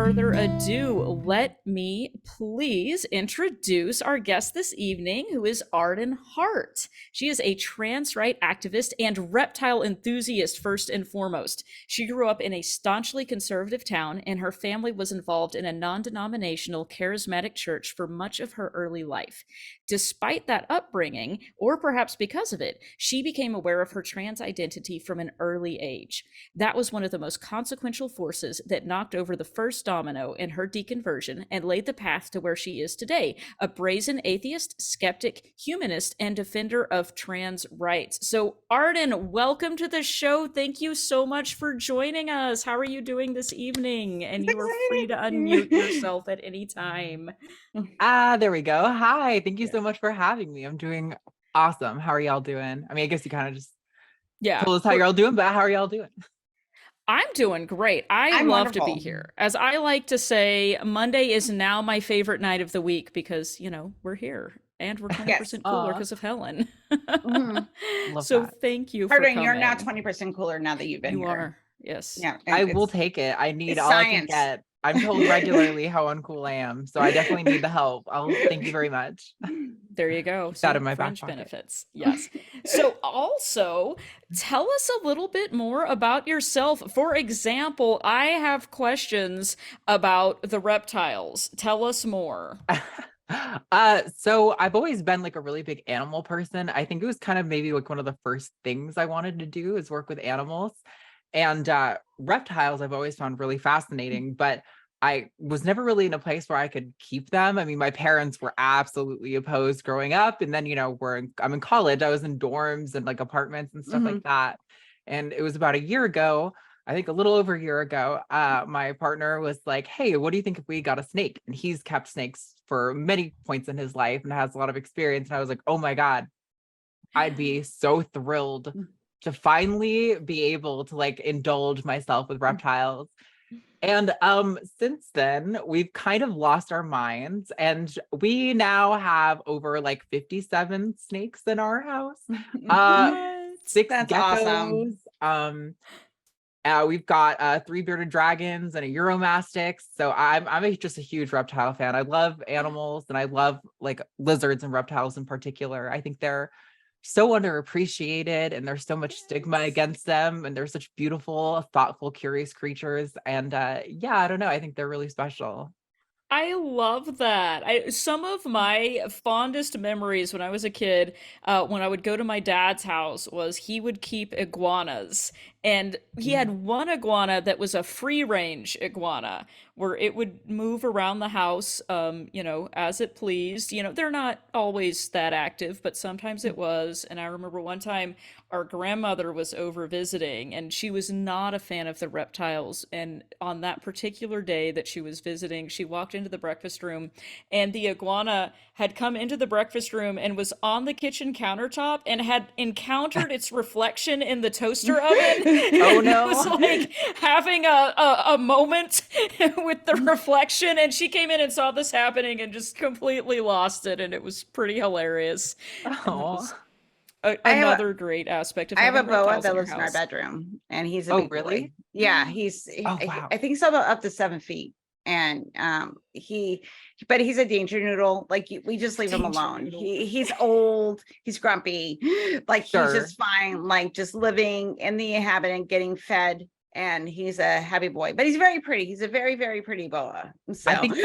further ado, let me please introduce our guest this evening, who is Arden Hart. She is a trans right activist and reptile enthusiast, first and foremost. She grew up in a staunchly conservative town, and her family was involved in a non-denominational charismatic church for much of her early life. Despite that upbringing, or perhaps because of it, she became aware of her trans identity from an early age. That was one of the most consequential forces that knocked over the first domino in her deconversion and laid the path to where she is today, a brazen atheist, skeptic, humanist, and defender of trans rights. So, Arden, welcome to the show. Thank you so much for joining us. How are you doing this evening? And you are free to unmute yourself at any time. There we go. Hi, thank you so much for having me. I'm doing awesome. How are y'all doing? I mean, I guess you kind of just told us how you're all doing, but how are y'all doing? I'm doing great. I'm love wonderful to be here. As I like to say, Monday is now my favorite night of the week because, you know, we're here and we're 20% cooler because of Helen. So that. Thank you for coming. You're now 20% cooler now that you've been here. You are. Yes. Yeah. I will take it. I need all science. I can get. I'm told regularly how uncool I am, so I definitely need the help. Thank you very much. There you go. Keep that in my fringe back pocket. Benefits. Yes. So also tell us a little bit more about yourself. For example, I have questions about the reptiles. Tell us more. So I've always been like a really big animal person. I think it was kind of maybe like one of the first things I wanted to do is work with animals. And reptiles I've always found really fascinating, but I was never really in a place where I could keep them. I mean, my parents were absolutely opposed growing up. And then, you know, I'm in college. I was in dorms and like apartments and stuff like that. And it was about a year ago, I think a little over a year ago, my partner was like, hey, what do you think if we got a snake? And he's kept snakes for many points in his life and has a lot of experience. And I was like, oh my God, I'd be so thrilled to finally be able to like indulge myself with reptiles. And since then, we've kind of lost our minds and we now have over like 57 snakes in our house. 6 That's geckos. Awesome. We've got 3 bearded dragons and a Euromastix. So I'm just a huge reptile fan. I love animals and I love like lizards and reptiles in particular. I think they're so underappreciated and there's so much stigma against them and they're such beautiful, thoughtful, curious creatures. And yeah, I don't know. I think they're really special. I love that. Some of my fondest memories when I was a kid, when I would go to my dad's house, was he would keep iguanas. And he had one iguana that was a free range iguana where it would move around the house, you know, as it pleased. You know, they're not always that active, but sometimes it was. And I remember one time our grandmother was over visiting and she was not a fan of the reptiles. And on that particular day that she was visiting, she walked into the breakfast room and the iguana had come into the breakfast room and was on the kitchen countertop and had encountered its reflection in the toaster oven. Oh no. It was like having a moment with the reflection, and she came in and saw this happening and just completely lost it, and it was pretty hilarious. Oh, another great aspect of I have a boa that in lives in our bedroom, and he's a big really boy. Yeah, wow. I think he's up to 7 feet, and but he's a danger noodle. Like we just leave him alone. He's old, he's grumpy, like he's just fine, like just living in the inhabitant, getting fed. And he's a happy boy, but he's very pretty. He's a very, very pretty boa. So. I think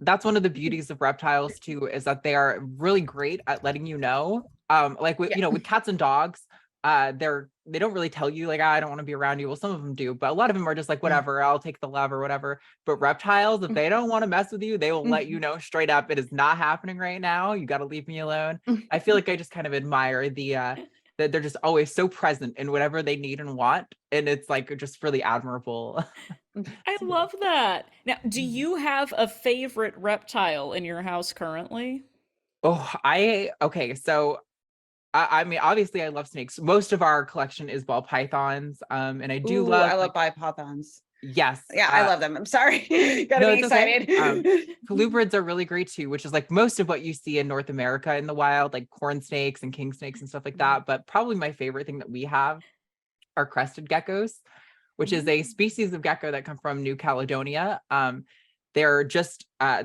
that's one of the beauties of reptiles too, is that they are really great at letting you know. Like with, you know, with cats and dogs, they don't really tell you like, I don't want to be around you. Well, some of them do, but a lot of them are just like, whatever, I'll take the love or whatever. But reptiles, if they don't want to mess with you, they will let you know straight up, it is not happening right now. You got to leave me alone. I feel like I just kind of admire that they're just always so present in whatever they need and want. And it's like just really admirable. I love that. Now, do you have a favorite reptile in your house currently? Oh, okay. So I mean, obviously I love snakes. Most of our collection is ball pythons. And I do I love ball pythons. Yes. Yeah, I love them. I'm sorry. Gotta be excited. Okay. Colubrids are really great too, which is like most of what you see in North America in the wild, like corn snakes and king snakes and stuff like that. But probably my favorite thing that we have are crested geckos, which is a species of gecko that come from New Caledonia. They're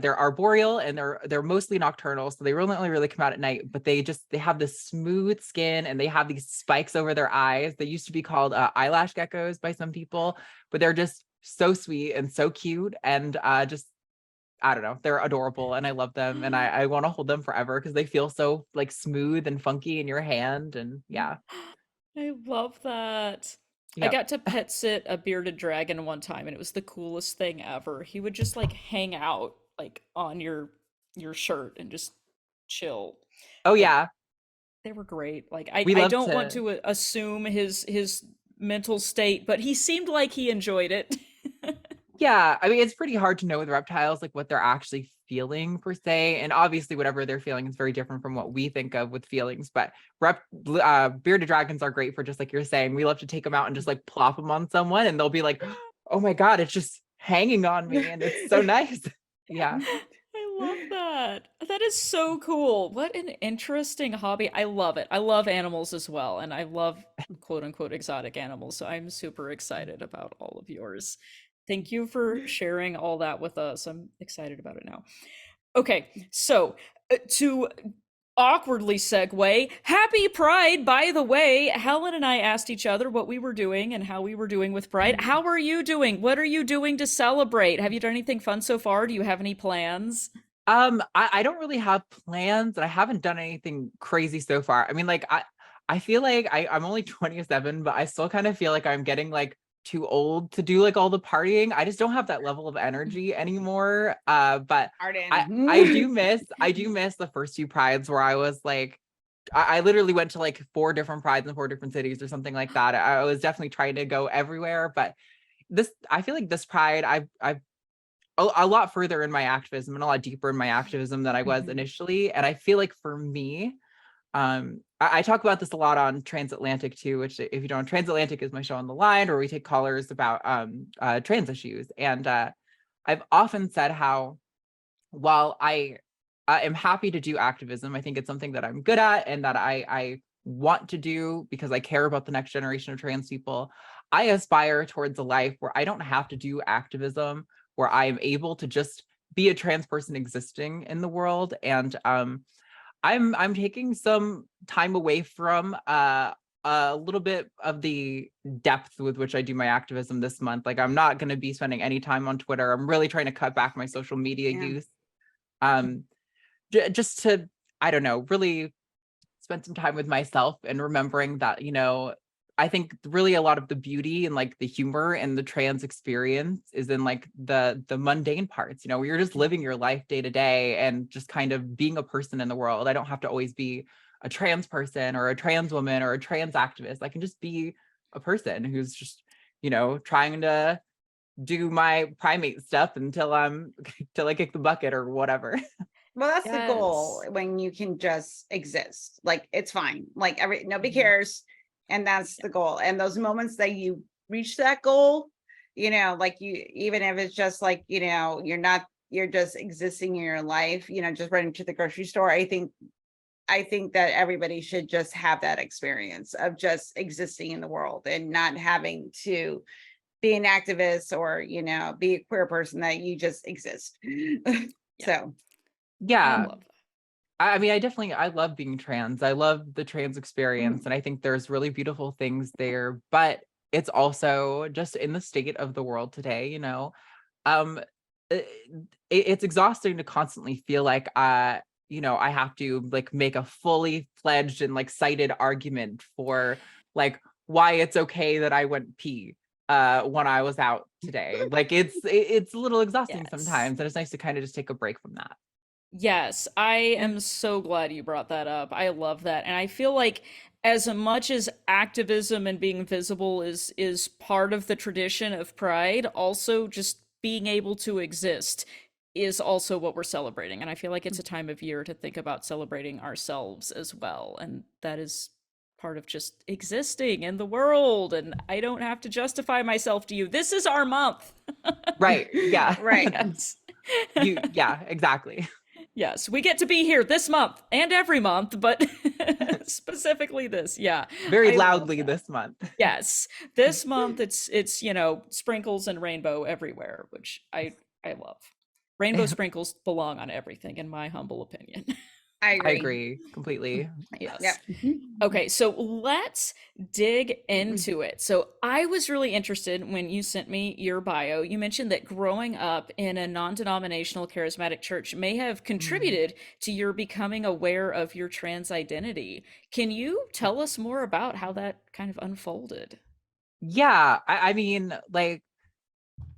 arboreal, and they're mostly nocturnal, so they only really come out at night, but they have this smooth skin, and they have these spikes over their eyes. They used to be called eyelash geckos by some people, but they're just so sweet and so cute, and just, I don't know, they're adorable, and I love them, and I want to hold them forever because they feel so like smooth and funky in your hand. And yeah, I love that. I yep. got to pet sit a bearded dragon one time, and it was the coolest thing ever. He would just like hang out like on your shirt and just chill. Oh But yeah, they were great. Like we I love don't want to. to assume his mental state, but he seemed like he enjoyed it. Yeah, I mean, it's pretty hard to know with reptiles, like what they're actually feeling per se. And obviously, whatever they're feeling is very different from what we think of with feelings. But bearded dragons are great for, just like you're saying. We love to take them out and just like plop them on someone, and they'll be like, "Oh my God, it's just hanging on me," and it's so nice. Yeah. I love that. That is so cool. What an interesting hobby. I love it. I love animals as well, and I love quote unquote exotic animals. So I'm super excited about all of yours. Thank you for sharing all that with us. I'm excited about it now. Okay, so to awkwardly segue, happy Pride, by the way. Helen and I asked each other what we were doing and how we were doing with Pride. How are you doing? What are you doing to celebrate? Have you done anything fun so far? Do you have any plans? I don't really have plans, and I haven't done anything crazy so far. I mean, like I feel like I'm only 27, but I still kind of feel like I'm getting like too old to do like all the partying. I just don't have that level of energy anymore. But I do Arden. miss the first few prides where I was like, I literally went to like 4 different prides in 4 different cities or something like that. I was definitely trying to go everywhere, but I feel like this pride, I've a lot further in my activism and a lot deeper in my activism than I was initially. And I feel like for me, I talk about this a lot on Transatlantic too, which, if you don't know, Transatlantic is my show on the line where we take callers about trans issues. And I've often said how, while I am happy to do activism, I think it's something that I'm good at and that I want to do because I care about the next generation of trans people. I aspire towards a life where I don't have to do activism, where I am able to just be a trans person existing in the world. And I'm taking some time away from a little bit of the depth with which I do my activism this month. Like, I'm not going to be spending any time on Twitter. I'm really trying to cut back my social media use. Just to, I don't know, really spend some time with myself and remembering that, I think really a lot of the beauty and like the humor and the trans experience is in like the mundane parts, where you're just living your life day to day and just kind of being a person in the world. I don't have to always be a trans person or a trans woman or a trans activist. I can just be a person who's just, trying to do my primate stuff until I kick the bucket or whatever. Well, that's the goal, Yes. when you can just exist. Like, it's fine. Like, nobody Mhm. cares. And that's the goal. And those moments that you reach that goal, like, you, even if it's just like, you're just existing in your life, just running to the grocery store. I think that everybody should just have that experience of just existing in the world and not having to be an activist or, be a queer person, that you just exist. So I Yeah. love that. I mean, I love being trans. I love the trans experience. And I think there's really beautiful things there, but it's also just in the state of the world today, um, it's exhausting to constantly feel like, I have to like make a fully fledged and like cited argument for like why it's okay that I went pee when I was out today. Like, it's a little exhausting Yes. sometimes, and it's nice to kind of just take a break from that. Yes, I am so glad you brought that up. I love that. And I feel like as much as activism and being visible is part of the tradition of Pride, also just being able to exist is also what we're celebrating. And I feel like it's a time of year to think about celebrating ourselves as well. And that is part of just existing in the world. And I don't have to justify myself to you. This is our month. Right. Yeah. right. Yes. Yeah, exactly. Yes, we get to be here this month and every month, but specifically this. Yeah. Very I love loudly that. this month. Yes. This month it's, sprinkles and rainbow everywhere, which I love. Rainbow sprinkles belong on everything in my humble opinion. I I agree. agree completely. Yes. Yep. Okay, so let's dig into it. So I was really interested when you sent me your bio. You mentioned that growing up in a non-denominational charismatic church may have contributed to your becoming aware of your trans identity. Can you tell us more about how that kind of unfolded? Yeah, I mean, like,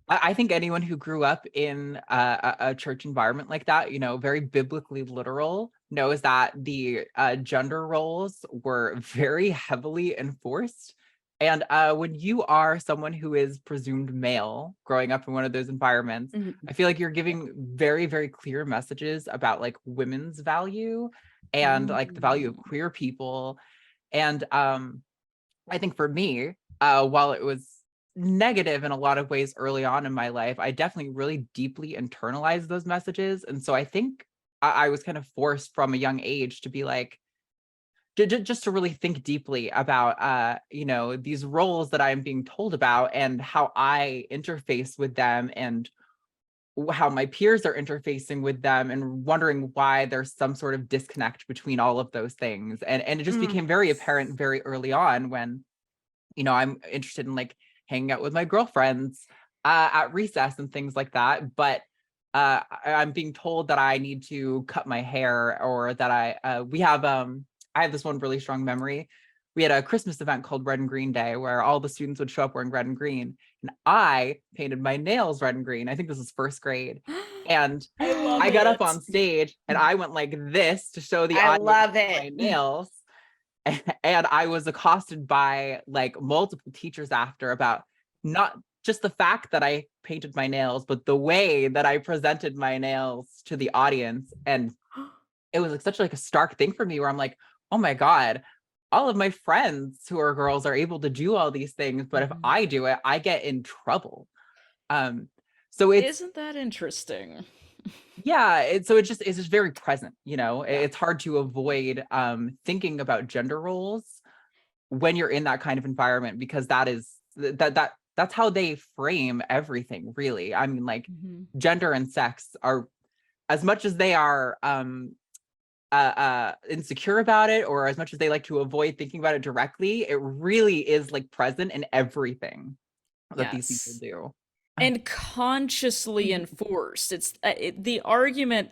I think anyone who grew up in a church environment like that, very biblically literal, knows that the gender roles were very heavily enforced. And when you are someone who is presumed male growing up in one of those environments, I feel like you're giving very, very clear messages about like women's value and like the value of queer people. And I think for me, while it was negative in a lot of ways early on in my life, I definitely really deeply internalized those messages. And so I think I was kind of forced from a young age to be like, just to really think deeply about, these roles that I'm being told about and how I interface with them and how my peers are interfacing with them and wondering why there's some sort of disconnect between all of those things. And it just became very apparent very early on when I'm interested in like hanging out with my girlfriends at recess and things like that. But I'm being told that I need to cut my hair or that I have this one really strong memory. We had a Christmas event called Red and Green Day where all the students would show up wearing red and green. And I painted my nails red and green. I think this was first grade. And I love I got up it. on stage and I went like this to show the I audience love my it. nails. And I was accosted by like multiple teachers after about not just the fact that I painted my nails, but the way that I presented my nails to the audience. And it was like such like a stark thing for me where I'm like, oh my God, all of my friends who are girls are able to do all these things, but if I do it, I get in trouble. So Isn't that interesting? yeah, it's just very present, Yeah. it's hard to avoid thinking about gender roles when you're in that kind of environment, because that's how they frame everything, really. I mean, like gender and sex are, as much as they are insecure about it, or as much as they like to avoid thinking about it directly, it really is like present in everything that these people Yes. do. And consciously enforced. It's the argument,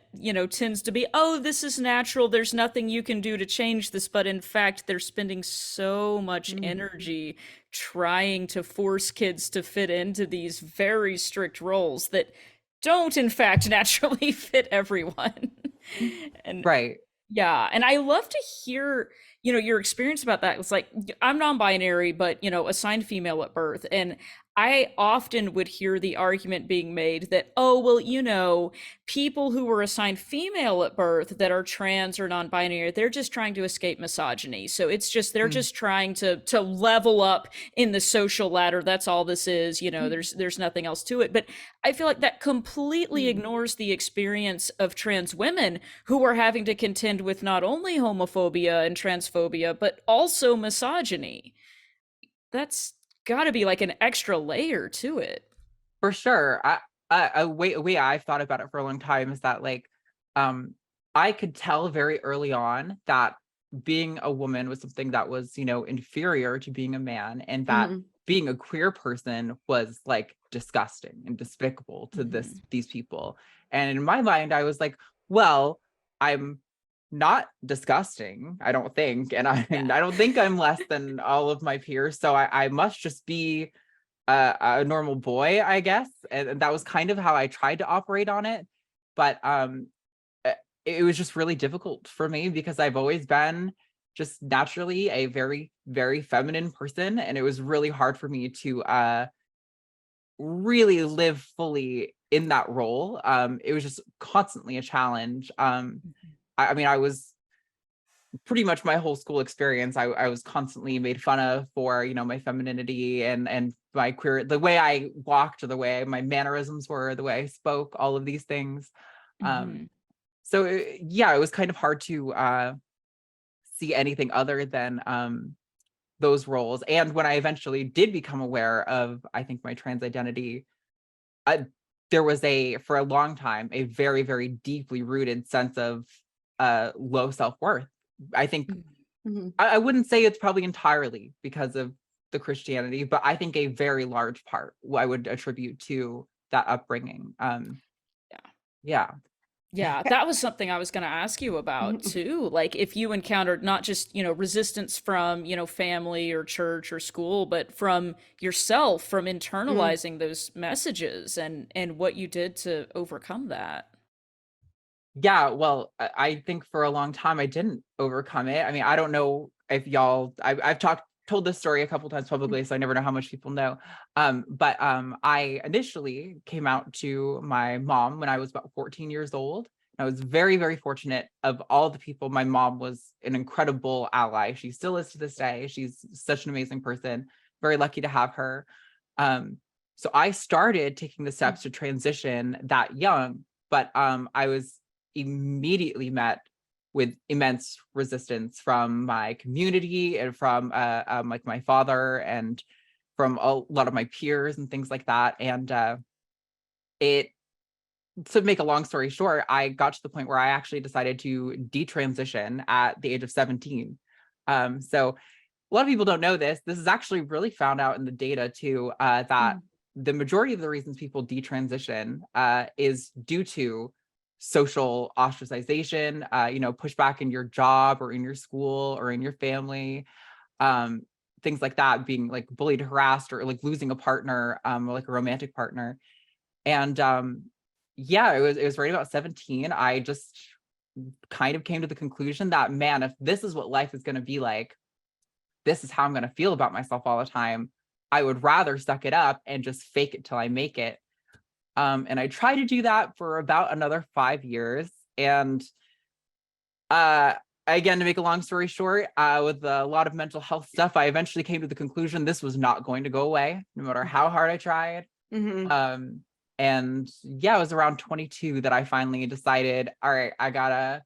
tends to be, oh, this is natural. There's nothing you can do to change this. But in fact, they're spending so much energy trying to force kids to fit into these very strict roles that don't, in fact, naturally fit everyone. And Right. yeah, and I love to hear, your experience about that. It's like I'm non-binary, but assigned female at birth, and I often would hear the argument being made that, oh, well, people who were assigned female at birth that are trans or non-binary, they're just trying to escape misogyny. So it's just they're just trying to level up in the social ladder. That's all this is. There's nothing else to it. But I feel like that completely ignores the experience of trans women who are having to contend with not only homophobia and transphobia, but also misogyny. That's got to be like an extra layer to it. For sure. A way I've thought about it for a long time is that like, I could tell very early on that being a woman was something that was, inferior to being a man, and that being a queer person was like disgusting and despicable to these people. And in my mind, I was like, well, I'm not disgusting, I don't think, and I don't think I'm less than all of my peers, so I must just be a normal boy, I guess. And that was kind of how I tried to operate on it. But it was just really difficult for me because I've always been just naturally a very, very feminine person. And it was really hard for me to really live fully in that role. It was just constantly a challenge. I mean, I was pretty much my whole school experience, I was constantly made fun of for, my femininity and my queer, the way I walked, or the way my mannerisms were, the way I spoke, all of these things. So yeah, it was kind of hard to see anything other than those roles. And when I eventually did become aware of, I think, my trans identity, there was for a long time, a very, very deeply rooted sense of low self-worth. I think, I wouldn't say it's probably entirely because of the Christianity, but I think a very large part I would attribute to that upbringing. Yeah. Yeah, that was something I was going to ask you about too. Like if you encountered not just, resistance from, family or church or school, but from yourself, from internalizing those messages and what you did to overcome that. Yeah, well, I think for a long time I didn't overcome it. I mean, I don't know if I've told this story a couple times publicly, so I never know how much people know. But I initially came out to my mom when I was about 14 years old. I was very, very fortunate. Of all the people, my mom was an incredible ally. She still is to this day. She's such an amazing person. Very lucky to have her. So I started taking the steps to transition that young, but I was immediately met with immense resistance from my community and from like my father and from a lot of my peers and things like that. And it to make a long story short, I got to the point where I actually decided to detransition at the age of 17. So a lot of people don't know this. This is actually really found out in the data too, that the majority of the reasons people detransition is due to social ostracization, pushback in your job or in your school or in your family, things like that, being like bullied, harassed, or like losing a partner, or like a romantic partner. And yeah, it was right about 17. I just kind of came to the conclusion that, man, if this is what life is going to be like, this is how I'm going to feel about myself all the time, I would rather suck it up and just fake it till I make it. And I tried to do that for about another 5 years. And again, to make a long story short, with a lot of mental health stuff, I eventually came to the conclusion this was not going to go away, no matter how hard I tried. And yeah, it was around 22 that I finally decided, all right, I gotta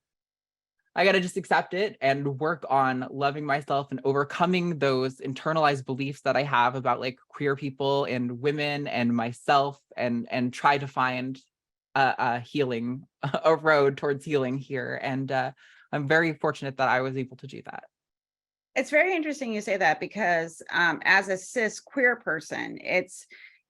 just accept it and work on loving myself and overcoming those internalized beliefs that I have about like queer people and women and myself, and try to find a healing, a road towards healing here. And I'm very fortunate that I was able to do that. It's very interesting you say that, because as a cis queer person, it's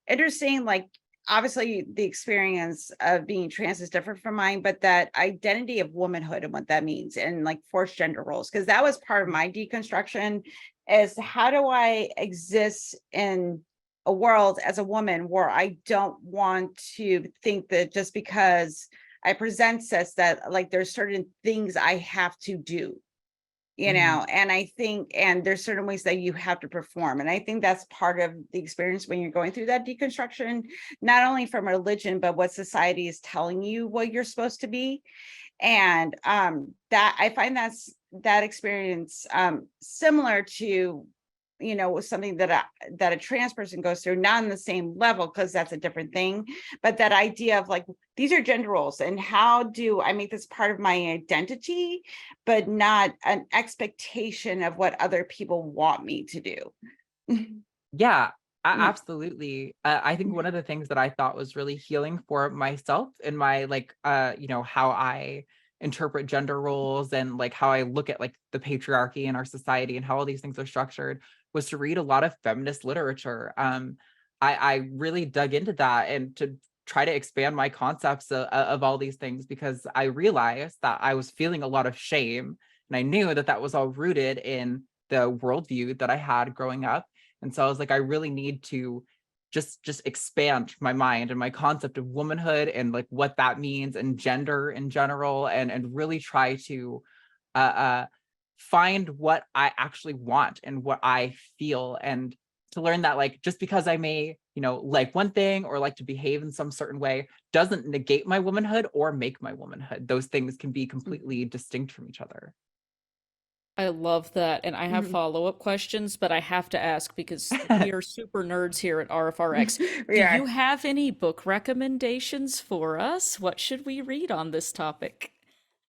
interesting, like obviously the experience of being trans is different from mine, but that identity of womanhood and what that means, and like forced gender roles, because that was part of my deconstruction, is how do I exist in a world as a woman where I don't want to think that just because I present cis that like there's certain things I have to do, and I think, and there's certain ways that you have to perform. And I think that's part of the experience when you're going through that deconstruction, not only from religion, but what society is telling you what you're supposed to be. And that I find that experience similar to, something that a trans person goes through, not on the same level, because that's a different thing, but that idea of like, these are gender roles and how do I make this part of my identity, but not an expectation of what other people want me to do. Yeah, absolutely. I think one of the things that I thought was really healing for myself and my like, how I interpret gender roles and like how I look at like the patriarchy in our society and how all these things are structured, was to read a lot of feminist literature. I really dug into that and to try to expand my concepts of all these things, because I realized that I was feeling a lot of shame, and I knew that that was all rooted in the worldview that I had growing up. And so I was like, I really need to just expand my mind and my concept of womanhood and like what that means and gender in general, and really try to find what I actually want and what I feel, and to learn that like just because I may, like one thing or like to behave in some certain way doesn't negate my womanhood or make my womanhood. Those things can be completely distinct from each other. I love that. And I have follow-up questions, but I have to ask because we are super nerds here at RfRx. Do Yeah. you have any book recommendations for us? What should we read on this topic?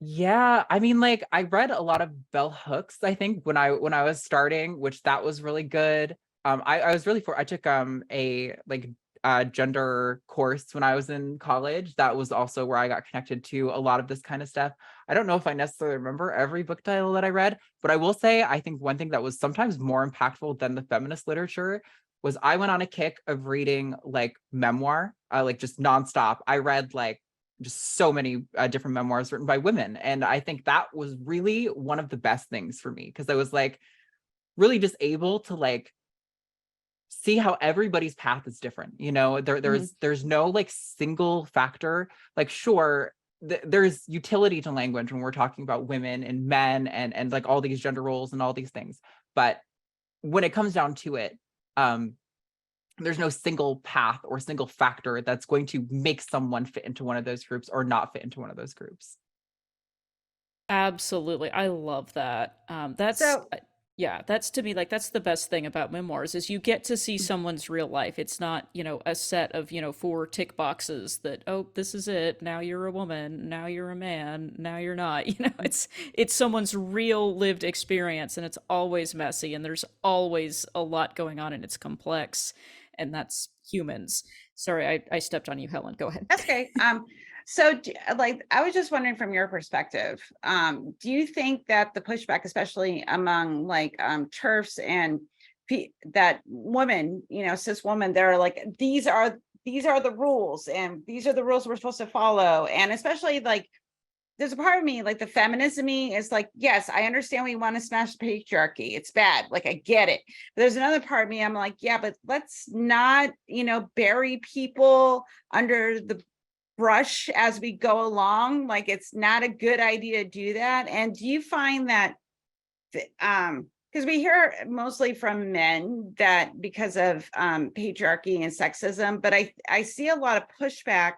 Yeah, I mean, like I read a lot of bell hooks, I think when I was starting, which that was really good. I was really I took a like gender course when I was in college. That was also where I got connected to a lot of this kind of stuff. I don't know if I necessarily remember every book title that I read, but I will say I think one thing that was sometimes more impactful than the feminist literature was I went on a kick of reading like memoir, like just nonstop. I read like just so many different memoirs written by women. And I think that was really one of the best things for me, because I was like really just able to like see how everybody's path is different. You know, there's no like single factor. Like, sure, there's utility to language when we're talking about women and men and like all these gender roles and all these things. But when it comes down to it, there's no single path or single factor that's going to make someone fit into one of those groups or not fit into one of those groups. Absolutely. I love that. So Yeah, that's to me like that's the best thing about memoirs is you get to see someone's real life. It's not, a set of, four tick boxes that, oh, this is it. Now you're a woman, now you're a man, now you're not. It's someone's real lived experience, and it's always messy, and there's always a lot going on, and it's complex, and that's humans. Sorry, I stepped on you, Helen. Go ahead. that's okay. So like I was just wondering from your perspective, do you think that the pushback, especially among like TERFs and that women, cis women, they're like, these are the rules, and these are the rules we're supposed to follow. And especially like there's a part of me, like the feminism is like, yes, I understand we want to smash the patriarchy. It's bad. Like, I get it. But there's another part of me, I'm like, yeah, but let's not, bury people under the brush as we go along. Like, it's not a good idea to do that. And do you find that, because we hear mostly from men that because of patriarchy and sexism, but I see a lot of pushback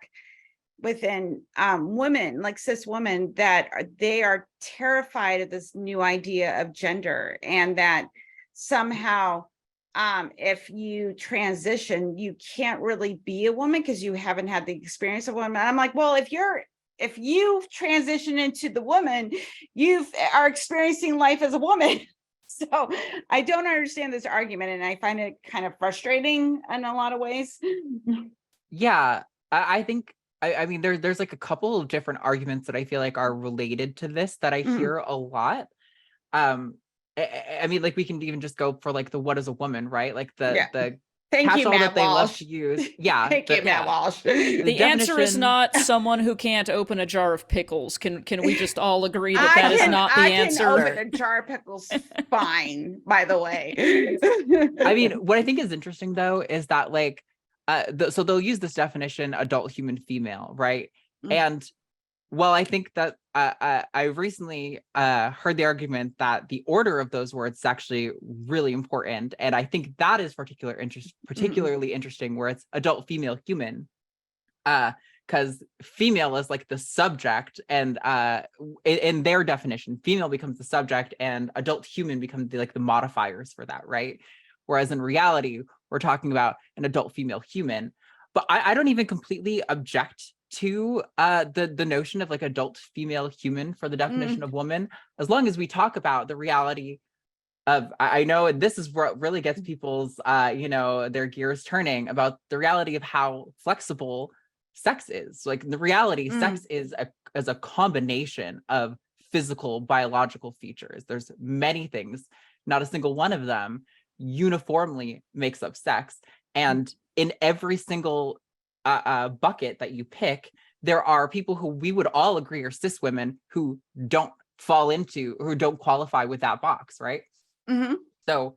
within women, like cis women, that they are terrified of this new idea of gender, and that somehow if you transition, you can't really be a woman because you haven't had the experience of woman. And I'm like, well, if you transition into the woman, you are experiencing life as a woman. So I don't understand this argument, and I find it kind of frustrating in a lot of ways. Yeah, I think I mean there's like a couple of different arguments that I feel like are related to this that I hear a lot. I mean, like we can even just go for like the what is a woman, right? Like the Thank you, catch-all Matt that they love Walsh. to use. Yeah. Thank you, Matt Walsh. The answer is not someone who can't open a jar of pickles. Can we just all agree that that is not the answer? I can open a jar of pickles fine, by the way. I mean, what I think is interesting though is that like so they'll use this definition adult human female, right? And well, I think that I recently heard the argument that the order of those words is actually really important, and I think that is particularly interesting, where it's adult female human, because female is like the subject, and in their definition, female becomes the subject, and adult human becomes the modifiers for that, right? Whereas in reality, we're talking about an adult female human. But I don't even completely object to the notion of like adult female human for the definition of woman, as long as we talk about the reality of, I know this is what really gets people's their gears turning, about the reality of how flexible sex is. Like the reality, sex is a combination of physical biological features. There's many things, not a single one of them uniformly makes up sex. And in every single bucket that you pick, there are people who we would all agree are cis women who don't fall into, who don't qualify with that box, right? So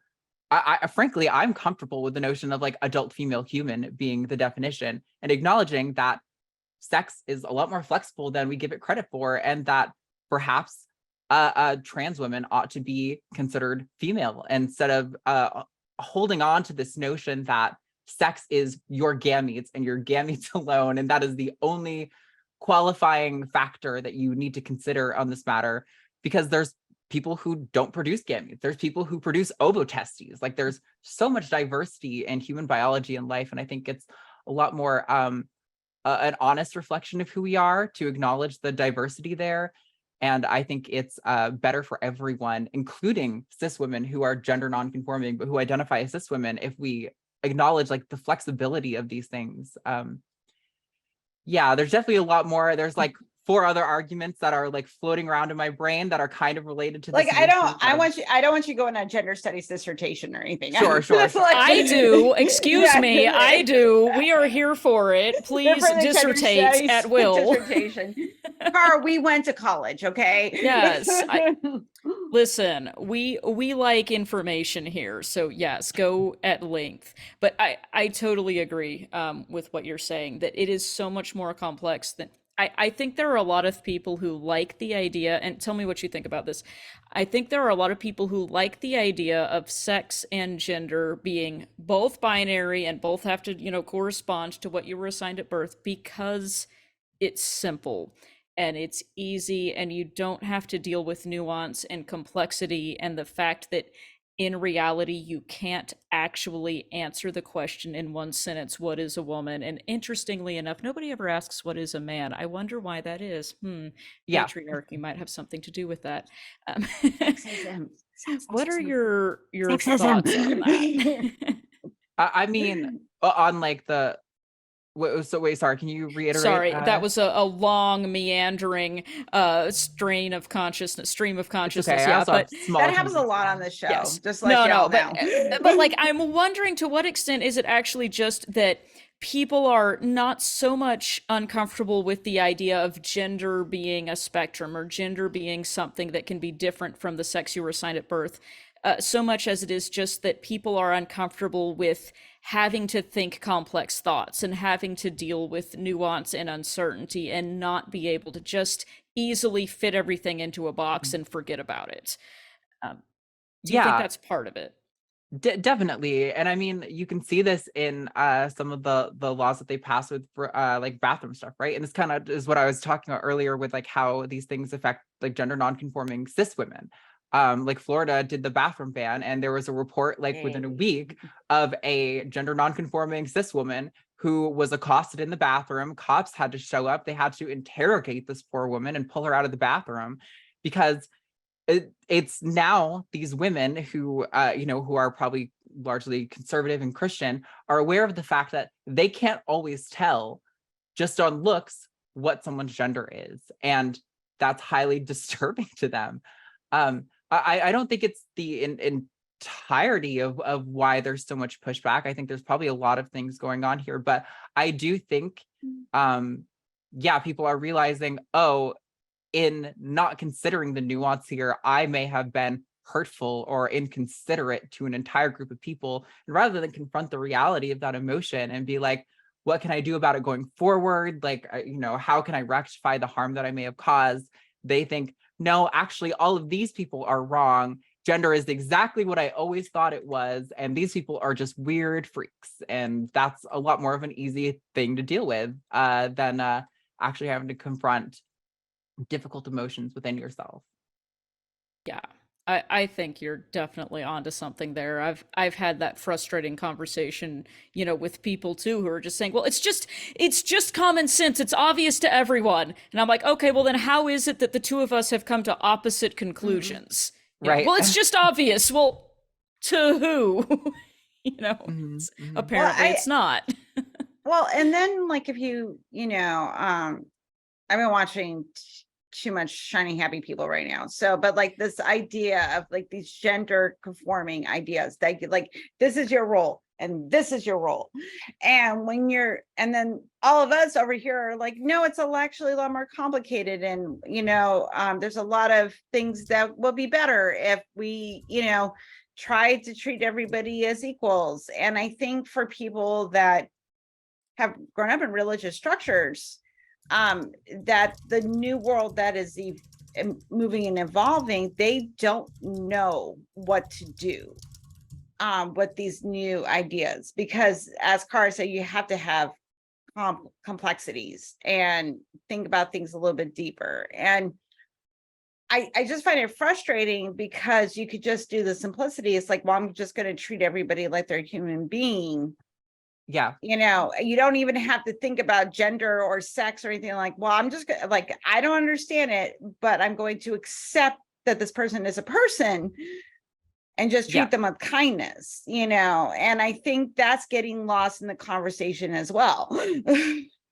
I frankly, I'm comfortable with the notion of like adult female human being the definition, and acknowledging that sex is a lot more flexible than we give it credit for, and that perhaps trans women ought to be considered female, instead of holding on to this notion that sex is your gametes and your gametes alone, and that is the only qualifying factor that you need to consider on this matter, because there's people who don't produce gametes. There's people who produce ovotestes. Like there's so much diversity in human biology and life, and I think it's a lot more an honest reflection of who we are to acknowledge the diversity there. And I think it's better for everyone, including cis women who are gender nonconforming, but who identify as cis women, if we acknowledge like the flexibility of these things. Yeah, there's definitely a lot more. There's like 4 other arguments that are like floating around in my brain that are kind of related to this. Like, I don't want you going on a gender studies dissertation or anything. Sure. Like, I do. Excuse me. I do. We are here for it. Please dissertate at will. Dissertation. Car, we went to college, okay? Yes. Listen, we like information here, so yes, go at length. But I totally agree with what you're saying, that it is so much more complex than I think there are a lot of people who like the idea, and tell me what you think about this. I think there are a lot of people who like the idea of sex and gender being both binary and both have to, correspond to what you were assigned at birth, because it's simple and it's easy and you don't have to deal with nuance and complexity and the fact that in reality you can't actually answer the question in one sentence, what is a woman? And interestingly enough, nobody ever asks what is a man. I wonder why that is. Yeah. Patriarchy might have something to do with that. Sexism. What are your thoughts on that? I mean, on like the wait, sorry, can you reiterate? Sorry, that was a long meandering stream of consciousness. Okay, yeah, but that happens a lot on this show. Yes. Just like no, but like, I'm wondering, to what extent is it actually just that people are not so much uncomfortable with the idea of gender being a spectrum or gender being something that can be different from the sex you were assigned at birth, so much as it is just that people are uncomfortable with having to think complex thoughts and having to deal with nuance and uncertainty and not be able to just easily fit everything into a box and forget about it. Do you think that's part of it? Definitely. And I mean, you can see this in some of the laws that they pass with like bathroom stuff, right? And this kind of is what I was talking about earlier with like how these things affect like gender nonconforming cis women. Like Florida did the bathroom ban, and there was a report like within a week of a gender nonconforming cis woman who was accosted in the bathroom. Cops had to show up. They had to interrogate this poor woman and pull her out of the bathroom, because it's now these women who, who are probably largely conservative and Christian, are aware of the fact that they can't always tell just on looks what someone's gender is. And that's highly disturbing to them. I don't think it's the entirety of why there's so much pushback. I think there's probably a lot of things going on here, but I do think, people are realizing, in not considering the nuance here, I may have been hurtful or inconsiderate to an entire group of people. And rather than confront the reality of that emotion and be like, what can I do about it going forward? Like, how can I rectify the harm that I may have caused? They think, no, actually, all of these people are wrong. Gender is exactly what I always thought it was. And these people are just weird freaks. And that's a lot more of an easy thing to deal with than actually having to confront difficult emotions within yourself. Yeah, I think you're definitely onto something there. I've had that frustrating conversation, with people too, who are just saying, well, it's just common sense. It's obvious to everyone. And I'm like, okay, well then how is it that the two of us have come to opposite conclusions? Right. Well, it's just obvious. Well, to who? Apparently it's not. Well, and then like if you, I've been watching too much Shiny Happy People right now. So, but like this idea of like these gender conforming ideas that like, this is your role and this is your role. And and then all of us over here are like, no, it's actually a lot more complicated. And, there's a lot of things that will be better if we, try to treat everybody as equals. And I think for people that have grown up in religious structures, that the new world that is moving and evolving, they don't know what to do with these new ideas, because as Cara said, you have to have complexities and think about things a little bit deeper. And I just find it frustrating, because you could just do the simplicity. It's like, well, I'm just going to treat everybody like they're a human being. Yeah. You know, you don't even have to think about gender or sex or anything. Like, well, I'm just like, I don't understand it, but I'm going to accept that this person is a person and just treat them with kindness, you know. And I think that's getting lost in the conversation as well.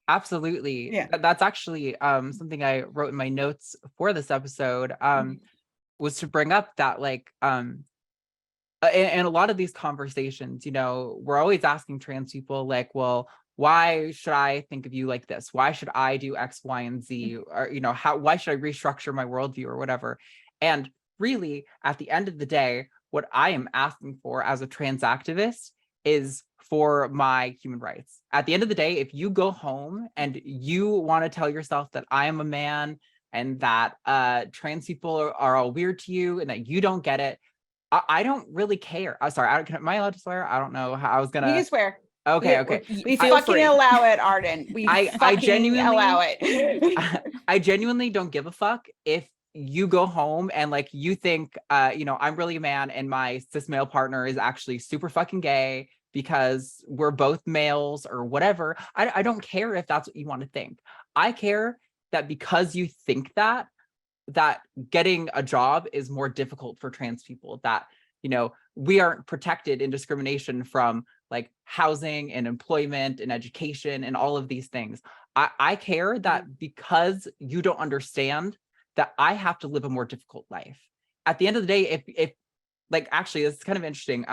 Absolutely. Yeah. That's actually something I wrote in my notes for this episode, was to bring up that, like, and a lot of these conversations, you know, we're always asking trans people, like, well, why should I think of you like this? Why should I do X, Y, and Z? Or, you know, why should I restructure my worldview or whatever? And really, at the end of the day, what I am asking for as a trans activist is for my human rights. At the end of the day, if you go home and you want to tell yourself that I am a man and that trans people are all weird to you and that you don't get it, I don't really care. I'm sorry. Am I allowed to swear? I don't know how I was gonna. You can swear. Okay. We fucking allow it, Arden. I genuinely allow it. I genuinely don't give a fuck if you go home and, like, you think, you know, I'm really a man and my cis male partner is actually super fucking gay because we're both males or whatever. I don't care if that's what you want to think. I care that because you think that getting a job is more difficult for trans people, that, you know, we aren't protected in discrimination from, like, housing and employment and education and all of these things. I care that because you don't understand that I have to live a more difficult life. At the end of the day, if like, actually, this is kind of interesting.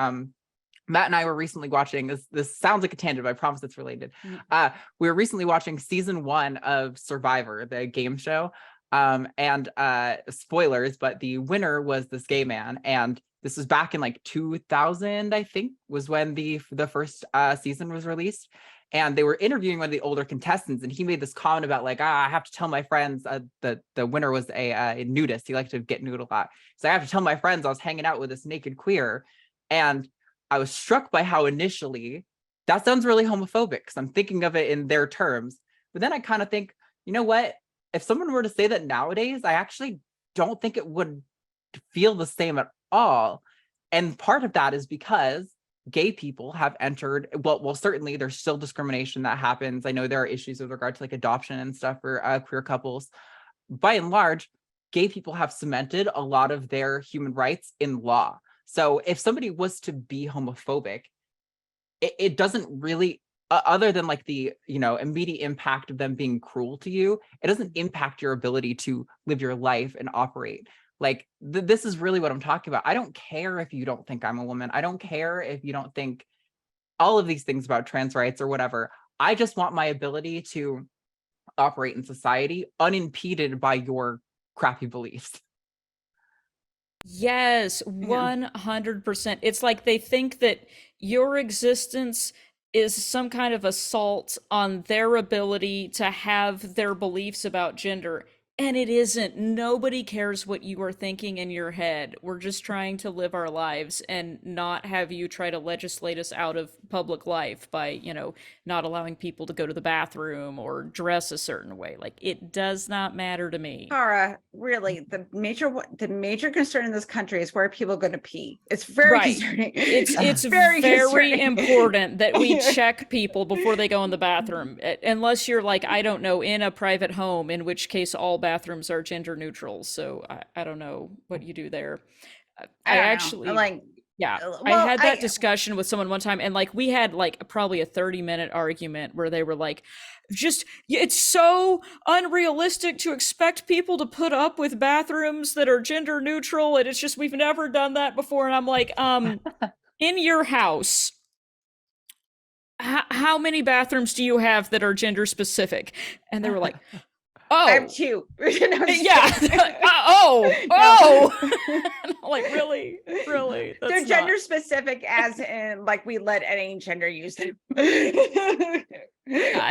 Matt and I were recently watching this sounds like a tangent, but I promise it's related. We were recently watching season 1 of Survivor, the game show. And spoilers, but the winner was this gay man, and this was back in like 2000, I think, was when the first season was released. And they were interviewing one of the older contestants, and he made this comment about, like, I have to tell my friends that the winner was a nudist. He liked to get nude a lot, so I have to tell my friends I was hanging out with this naked queer. And I was struck by how initially that sounds really homophobic because I'm thinking of it in their terms, but then I kind of think, you know what? If someone were to say that nowadays, I actually don't think it would feel the same at all. And part of that is because gay people have entered, well, certainly there's still discrimination that happens. I know there are issues with regard to, like, adoption and stuff for queer couples. By and large, gay people have cemented a lot of their human rights in law. So if somebody was to be homophobic, it doesn't really, other than, like, the, you know, immediate impact of them being cruel to you, it doesn't impact your ability to live your life and operate. Like, this is really what I'm talking about. I don't care if you don't think I'm a woman. I don't care if you don't think all of these things about trans rights or whatever. I just want my ability to operate in society unimpeded by your crappy beliefs. Yes, 100%. It's like they think that your existence is some kind of assault on their ability to have their beliefs about gender. And it isn't. Nobody cares what you are thinking in your head. We're just trying to live our lives and not have you try to legislate us out of public life by, you know, not allowing people to go to the bathroom or dress a certain way. Like, it does not matter to me. Tara, really, the major concern in this country is where people are going to pee. It's very concerning. It's very important that we check people before they go in the bathroom, unless you're, like, I don't know, in a private home, in which case all bathrooms are gender neutral. So I don't know what you do there. I actually know. Like, yeah, well, I had that discussion with someone one time, and, like, we had, like, probably a 30-minute argument where they were like, just, it's so unrealistic to expect people to put up with bathrooms that are gender neutral, and it's just, we've never done that before. And I'm like, in your house, how many bathrooms do you have that are gender specific? And they were like, oh, I have 2. Like, really? They're gender specific, as in, like, we let any gender use them. And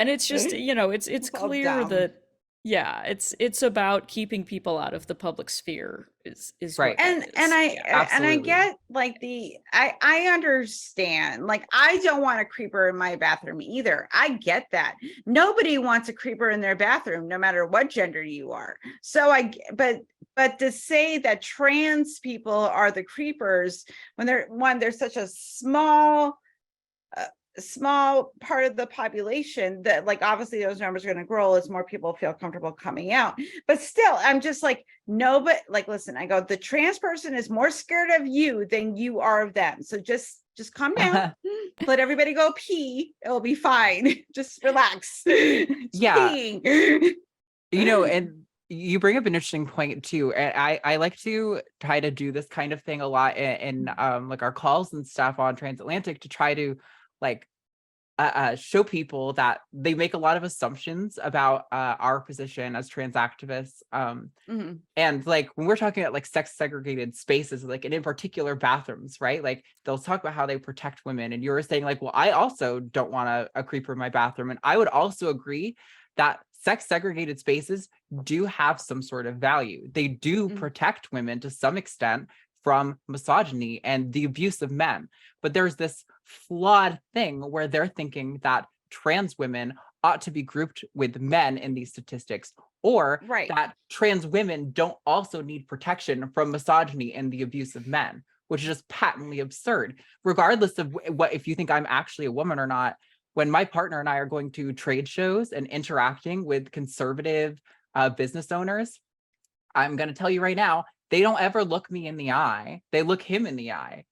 it's just, you know, it's clear that, it's about keeping people out of the public sphere is right. And I get, like, I understand, like, I don't want a creeper in my bathroom either. I get that. Nobody wants a creeper in their bathroom, no matter what gender you are. So but to say that trans people are the creepers when they're such a small small part of the population that, like, obviously those numbers are going to grow as more people feel comfortable coming out. But still, I'm just like, no, but like, listen, I go, the trans person is more scared of you than you are of them. So just calm down. Let everybody go pee. It'll be fine. Just relax. Yeah. Peeing. And you bring up an interesting point too. And I like to try to do this kind of thing a lot in like our calls and stuff on Transatlantic, to try to like show people that they make a lot of assumptions about our position as trans activists. And like when we're talking about like sex segregated spaces, like, and in particular bathrooms, right? Like they'll talk about how they protect women. And you're saying like, well, I also don't want a creeper in my bathroom. And I would also agree that sex segregated spaces do have some sort of value. They do protect women to some extent from misogyny and the abuse of men. But there's this flawed thing where they're thinking that trans women ought to be grouped with men in these statistics, or that trans women don't also need protection from misogyny and the abuse of men, which is just patently absurd. Regardless of what, if you think I'm actually a woman or not, when my partner and I are going to trade shows and interacting with conservative business owners, I'm going to tell you right now, they don't ever look me in the eye. They look him in the eye.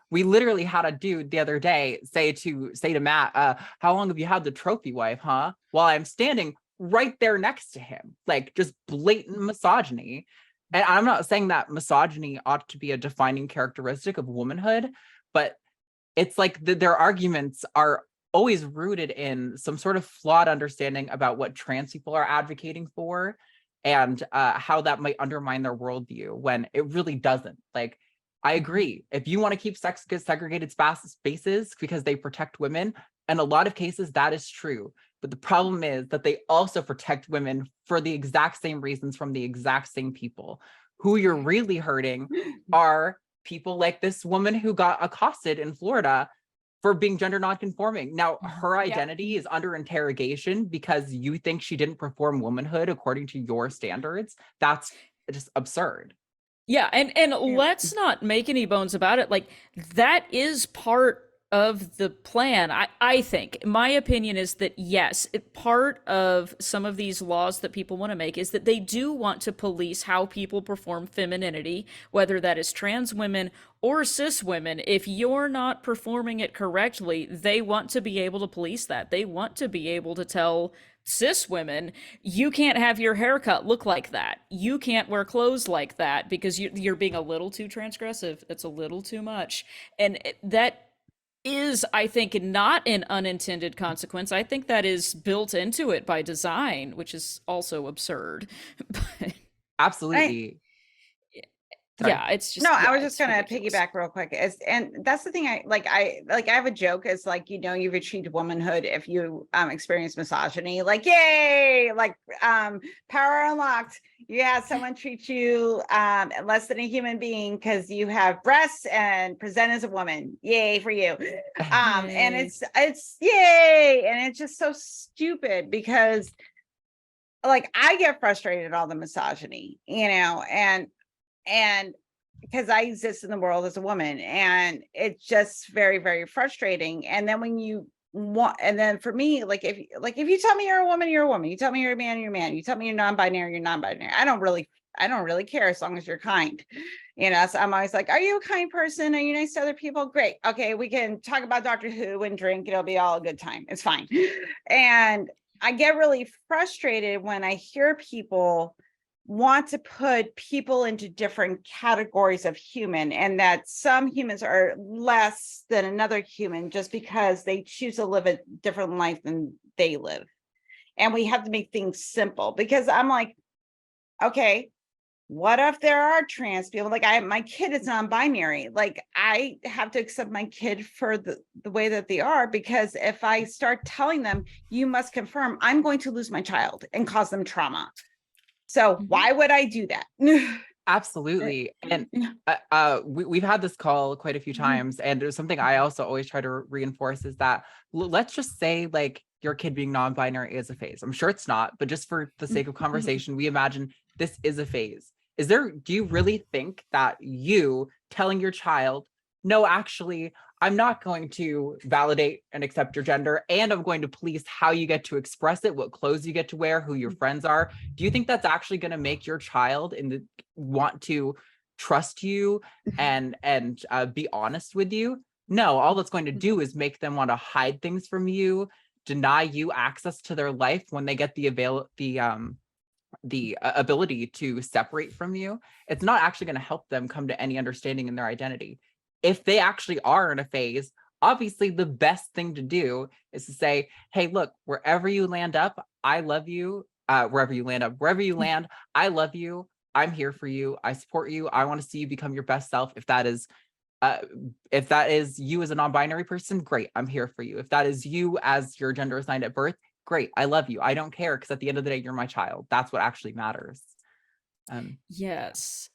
We literally had a dude the other day say to Matt, how long have you had the trophy wife, huh? While I'm standing right there next to him, like just blatant misogyny. And I'm not saying that misogyny ought to be a defining characteristic of womanhood, but it's like their arguments are always rooted in some sort of flawed understanding about what trans people are advocating for, and how that might undermine their worldview, when it really doesn't. Like, I agree. If you want to keep sex segregated spaces because they protect women, in a lot of cases that is true. But the problem is that they also protect women for the exact same reasons from the exact same people. Who you're really hurting are people like this woman who got accosted in Florida for being gender nonconforming. Now, her identity is under interrogation because you think she didn't perform womanhood according to your standards. That's just absurd. Yeah, and let's not make any bones about it. Like, that is part of the plan. I think my opinion is that yes, part of some of these laws that people want to make is that they do want to police how people perform femininity, whether that is trans women or cis women. If you're not performing it correctly, they want to be able to police that. They want to be able to tell cis women, you can't have your haircut look like that. You can't wear clothes like that because you're being a little too transgressive. That's a little too much. And that is, I think, not an unintended consequence. I think that is built into it by design, which is also absurd. Absolutely. Sorry. Yeah, it's just, no, I was just gonna piggyback real quick. And that's the thing I have a joke is like, you've achieved womanhood if you experience misogyny, like, yay, like power unlocked. Yeah, someone treats you less than a human being because you have breasts and present as a woman. Yay for you. And it's yay. And it's just so stupid because like I get frustrated at all the misogyny, and because I exist in the world as a woman, and it's just very, very frustrating. And then when you want, and then for me, like if you tell me you're a woman, you're a woman. You tell me you're a man, you're a man. You tell me you're non-binary, you're non-binary. I don't really care as long as you're kind. So I'm always like, are you a kind person? Are you nice to other people? Great. Okay, we can talk about Doctor Who and drink. It'll be all a good time. It's fine. And I get really frustrated when I hear people want to put people into different categories of human, and that some humans are less than another human just because they choose to live a different life than they live. And we have to make things simple, because I'm like, okay, what if there are trans people? Like my kid is non-binary. Like I have to accept my kid for the way that they are, because if I start telling them you must confirm, I'm going to lose my child and cause them trauma. So why would I do that? Absolutely. And we've had this call quite a few times, and there's something I also always try to reinforce is that let's just say like your kid being non-binary is a phase. I'm sure it's not, but just for the sake of conversation, we imagine this is a phase. Do you really think that you telling your child, no, actually, I'm not going to validate and accept your gender, and I'm going to police how you get to express it, what clothes you get to wear, who your friends are. Do you think that's actually going to make your child want to trust you and be honest with you? No, all that's going to do is make them want to hide things from you, deny you access to their life when they get the ability to separate from you. It's not actually going to help them come to any understanding in their identity. If they actually are in a phase, obviously the best thing to do is to say, hey, look, wherever you land up, I love you. Wherever you land, I love you. I'm here for you. I support you. I want to see you become your best self. If that is you as a non-binary person, great, I'm here for you. If that is you as your gender assigned at birth, great, I love you. I don't care, because at the end of the day, you're my child. That's what actually matters. Yes.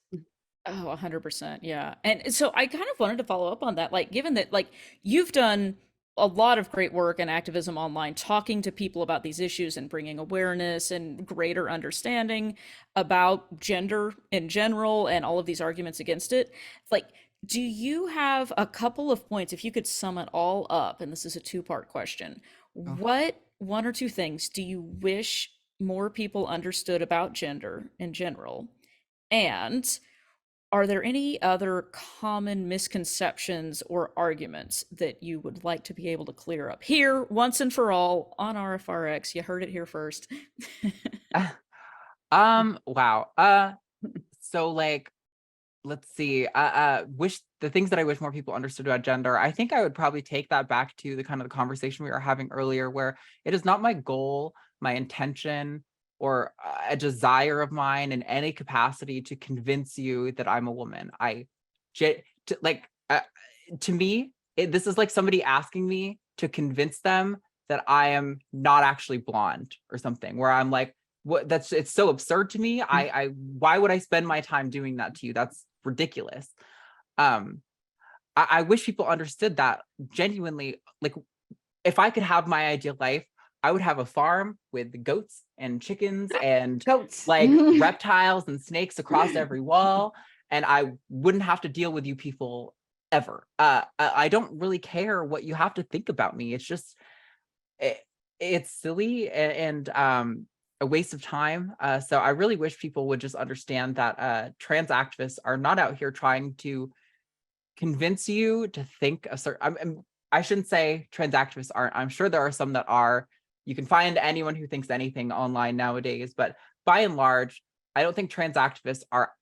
Oh, 100%. Yeah. And so I kind of wanted to follow up on that. Like, given that, like, you've done a lot of great work and activism online, talking to people about these issues and bringing awareness and greater understanding about gender in general and all of these arguments against it. Like, do you have a couple of points, if you could sum it all up, and this is a two-part question, Oh. what one or two things do you wish more people understood about gender in general? And are there any other common misconceptions or arguments that you would like to be able to clear up here once and for all on RfRx? You heard it here first. Wow. So like, let's see. Wish the things that I wish more people understood about gender. I think I would probably take that back to the kind of the conversation we were having earlier, where it is not my goal, my intention, or a desire of mine in any capacity to convince you that I'm a woman. To me, this is like somebody asking me to convince them that I am not actually blonde or something, where I'm like, what? It's so absurd to me. Why would I spend my time doing that to you? That's ridiculous. I wish people understood that genuinely. Like, if I could have my ideal life, I would have a farm with goats and chickens and like reptiles and snakes across every wall, and I wouldn't have to deal with you people ever. I don't really care what you have to think about me. It's just it's silly and a waste of time. So I really wish people would just understand that trans activists are not out here trying to convince you to think a certain. I shouldn't say trans activists aren't. I'm sure there are some that are. You can find anyone who thinks anything online nowadays, but by and large, I don't think trans activists are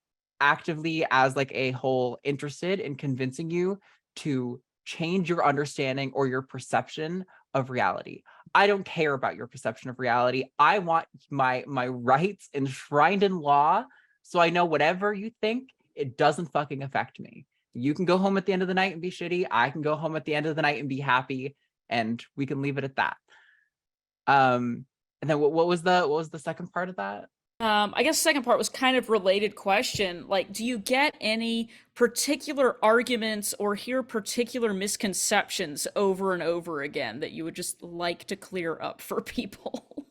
actively, as like a whole, interested in convincing you to change your understanding or your perception of reality. I don't care about your perception of reality. I want my rights enshrined in law, so I know whatever you think, it doesn't fucking affect me. You can go home at the end of the night and be shitty. I can go home at the end of the night and be happy, and we can leave it at that. And then what was the second part of that? I guess the second part was kind of related question. Like, do you get any particular arguments or hear particular misconceptions over and over again that you would just like to clear up for people?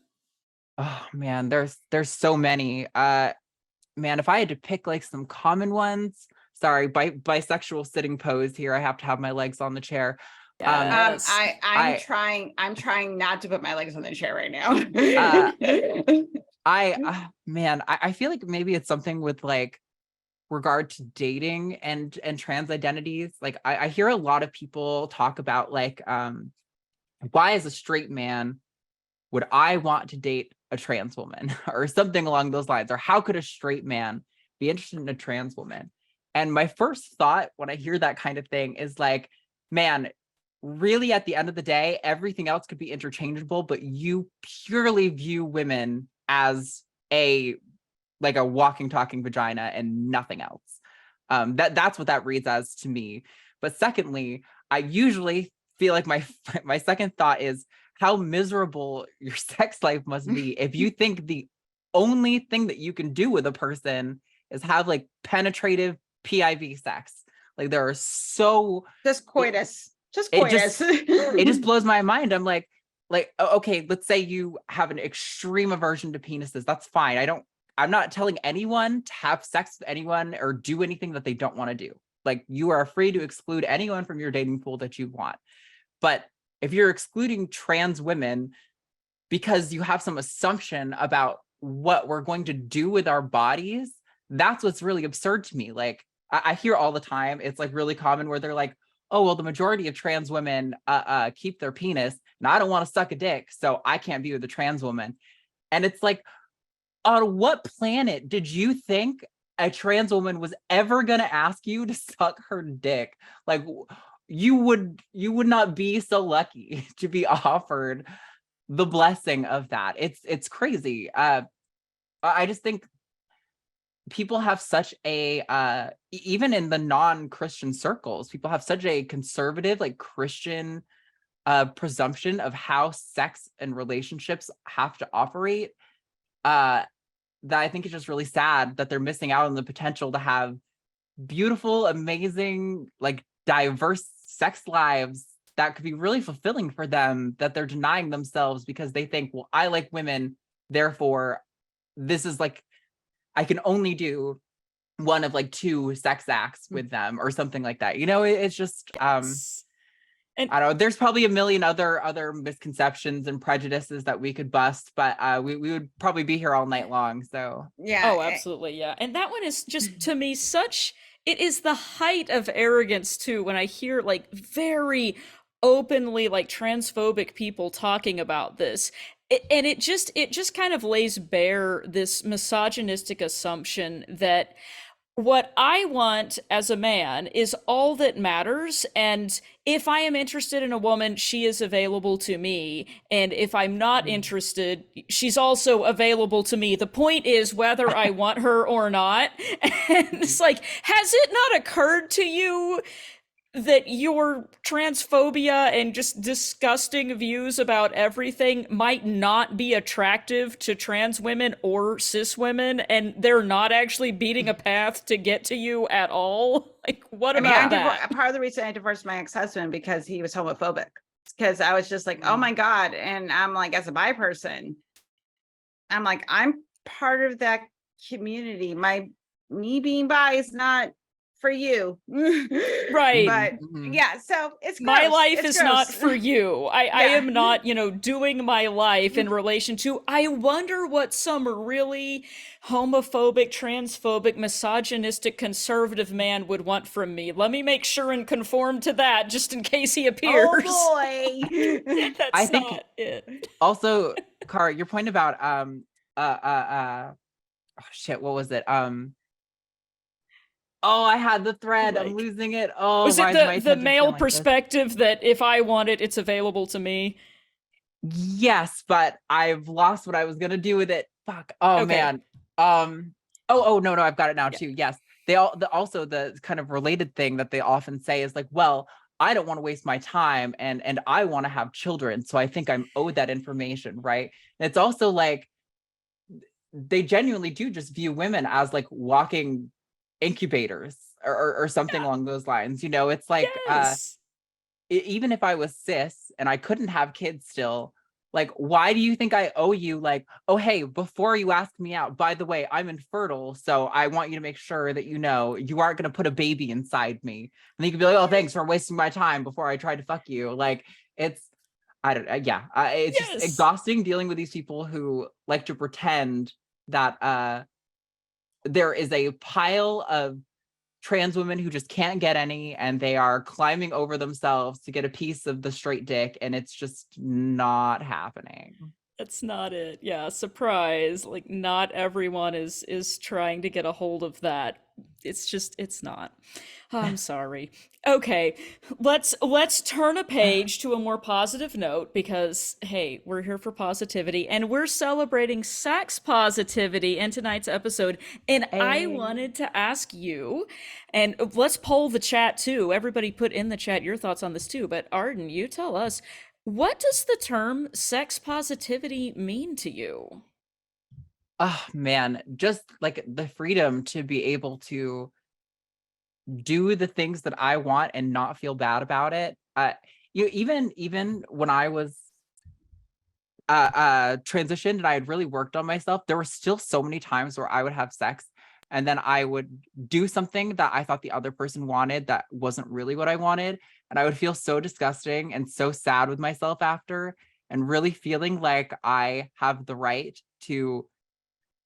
Oh man, there's so many. Man, if I had to pick like some common ones, sorry, bisexual sitting pose here. I have to have my legs on the chair. Yes. I'm trying not to put my legs on the chair right now. I feel like maybe it's something with like regard to dating and trans identities. Like I hear a lot of people talk about like, why as a straight man would I want to date a trans woman or something along those lines? Or how could a straight man be interested in a trans woman? And my first thought when I hear that kind of thing is like, man, really at the end of the day, everything else could be interchangeable, but you purely view women as a walking, talking vagina and nothing else. That's what that reads as to me. But secondly, I usually feel like my second thought is how miserable your sex life must be if you think the only thing that you can do with a person is have like penetrative PIV sex. Like there are so just coitus. It just blows my mind. I'm like, okay, let's say you have an extreme aversion to penises. That's fine. I'm not telling anyone to have sex with anyone or do anything that they don't want to do. like you are free to exclude anyone from your dating pool that you want. But if you're excluding trans women because you have some assumption about what we're going to do with our bodies, that's what's really absurd to me. Like I hear all the time, it's like really common where they're like, oh, well, the majority of trans women keep their penis, and I don't want to suck a dick, so I can't be with a trans woman. And it's like, on what planet did you think a trans woman was ever going to ask you to suck her dick? Like, you would not be so lucky to be offered the blessing of that. It's crazy. I just think people have such a even in the non-Christian circles, people have such a conservative, like Christian presumption of how sex and relationships have to operate, that I think is just really sad that they're missing out on the potential to have beautiful, amazing, like diverse sex lives that could be really fulfilling for them, that they're denying themselves because they think, well, I like women, therefore this is like, I can only do one of like 2 sex acts with them or something like that. You know, it's just, Yes. And I don't know, there's probably a million other misconceptions and prejudices that we could bust, but we would probably be here all night long. So yeah. Oh, absolutely. Yeah. And that one is just to me such, it is the height of arrogance too when I hear like very openly like transphobic people talking about this. And it just kind of lays bare this misogynistic assumption that what I want as a man is all that matters. And if I am interested in a woman, she is available to me. And if I'm not interested, she's also available to me. The point is whether I want her or not. And it's like, has it not occurred to you that your transphobia and just disgusting views about everything might not be attractive to trans women or cis women, and they're not actually beating a path to get to you at all? Like, what about that? Part of the reason I divorced my ex-husband because he was homophobic. Because I was just like, oh my God. And I'm like, as a bi person, I'm like, I'm part of that community. Me being bi is not for you. Right. But yeah, so it's gross. My life is not for you. I am not, doing my life in relation to, I wonder what some really homophobic, transphobic, misogynistic, conservative man would want from me. Let me make sure and conform to that just in case he appears. Oh boy. I think not it. Also, Cara, your point about oh shit, what was it? Oh, I had the thread. I'm losing it. Oh, was it the male perspective that if I want it, it's available to me? Yes, but I've lost what I was gonna do with it. Fuck. Oh man. Oh no, I've got it now too. Yes. Also the kind of related thing that they often say is like, well, I don't want to waste my time and I want to have children, so I think I'm owed that information, right? And it's also like they genuinely do just view women as like walking incubators or something along those lines. It's like even if I was cis and I couldn't have kids still, like, why do you think I owe you, like, oh hey, before you ask me out, by the way, I'm infertile, so I want you to make sure that you aren't going to put a baby inside me. And you can be like, oh, thanks for wasting my time before I tried to fuck you. Like, it's it's just exhausting dealing with these people who like to pretend that there is a pile of trans women who just can't get any, and they are climbing over themselves to get a piece of the straight dick, and it's just not happening. That's not it. Yeah, surprise. Like, not everyone is trying to get a hold of that. It's not. I'm sorry. Okay, let's turn a page to a more positive note, because hey, we're here for positivity and we're celebrating sex positivity in tonight's episode. And I wanted to ask you, and let's poll the chat too. Everybody put in the chat your thoughts on this too. But Arden, you tell us, what does the term sex positivity mean to you? Oh man, just like the freedom to be able to do the things that I want and not feel bad about it. Even when I was transitioned and I had really worked on myself, there were still so many times where I would have sex and then I would do something that I thought the other person wanted that wasn't really what I wanted, and I would feel so disgusting and so sad with myself after, and really feeling like I have the right to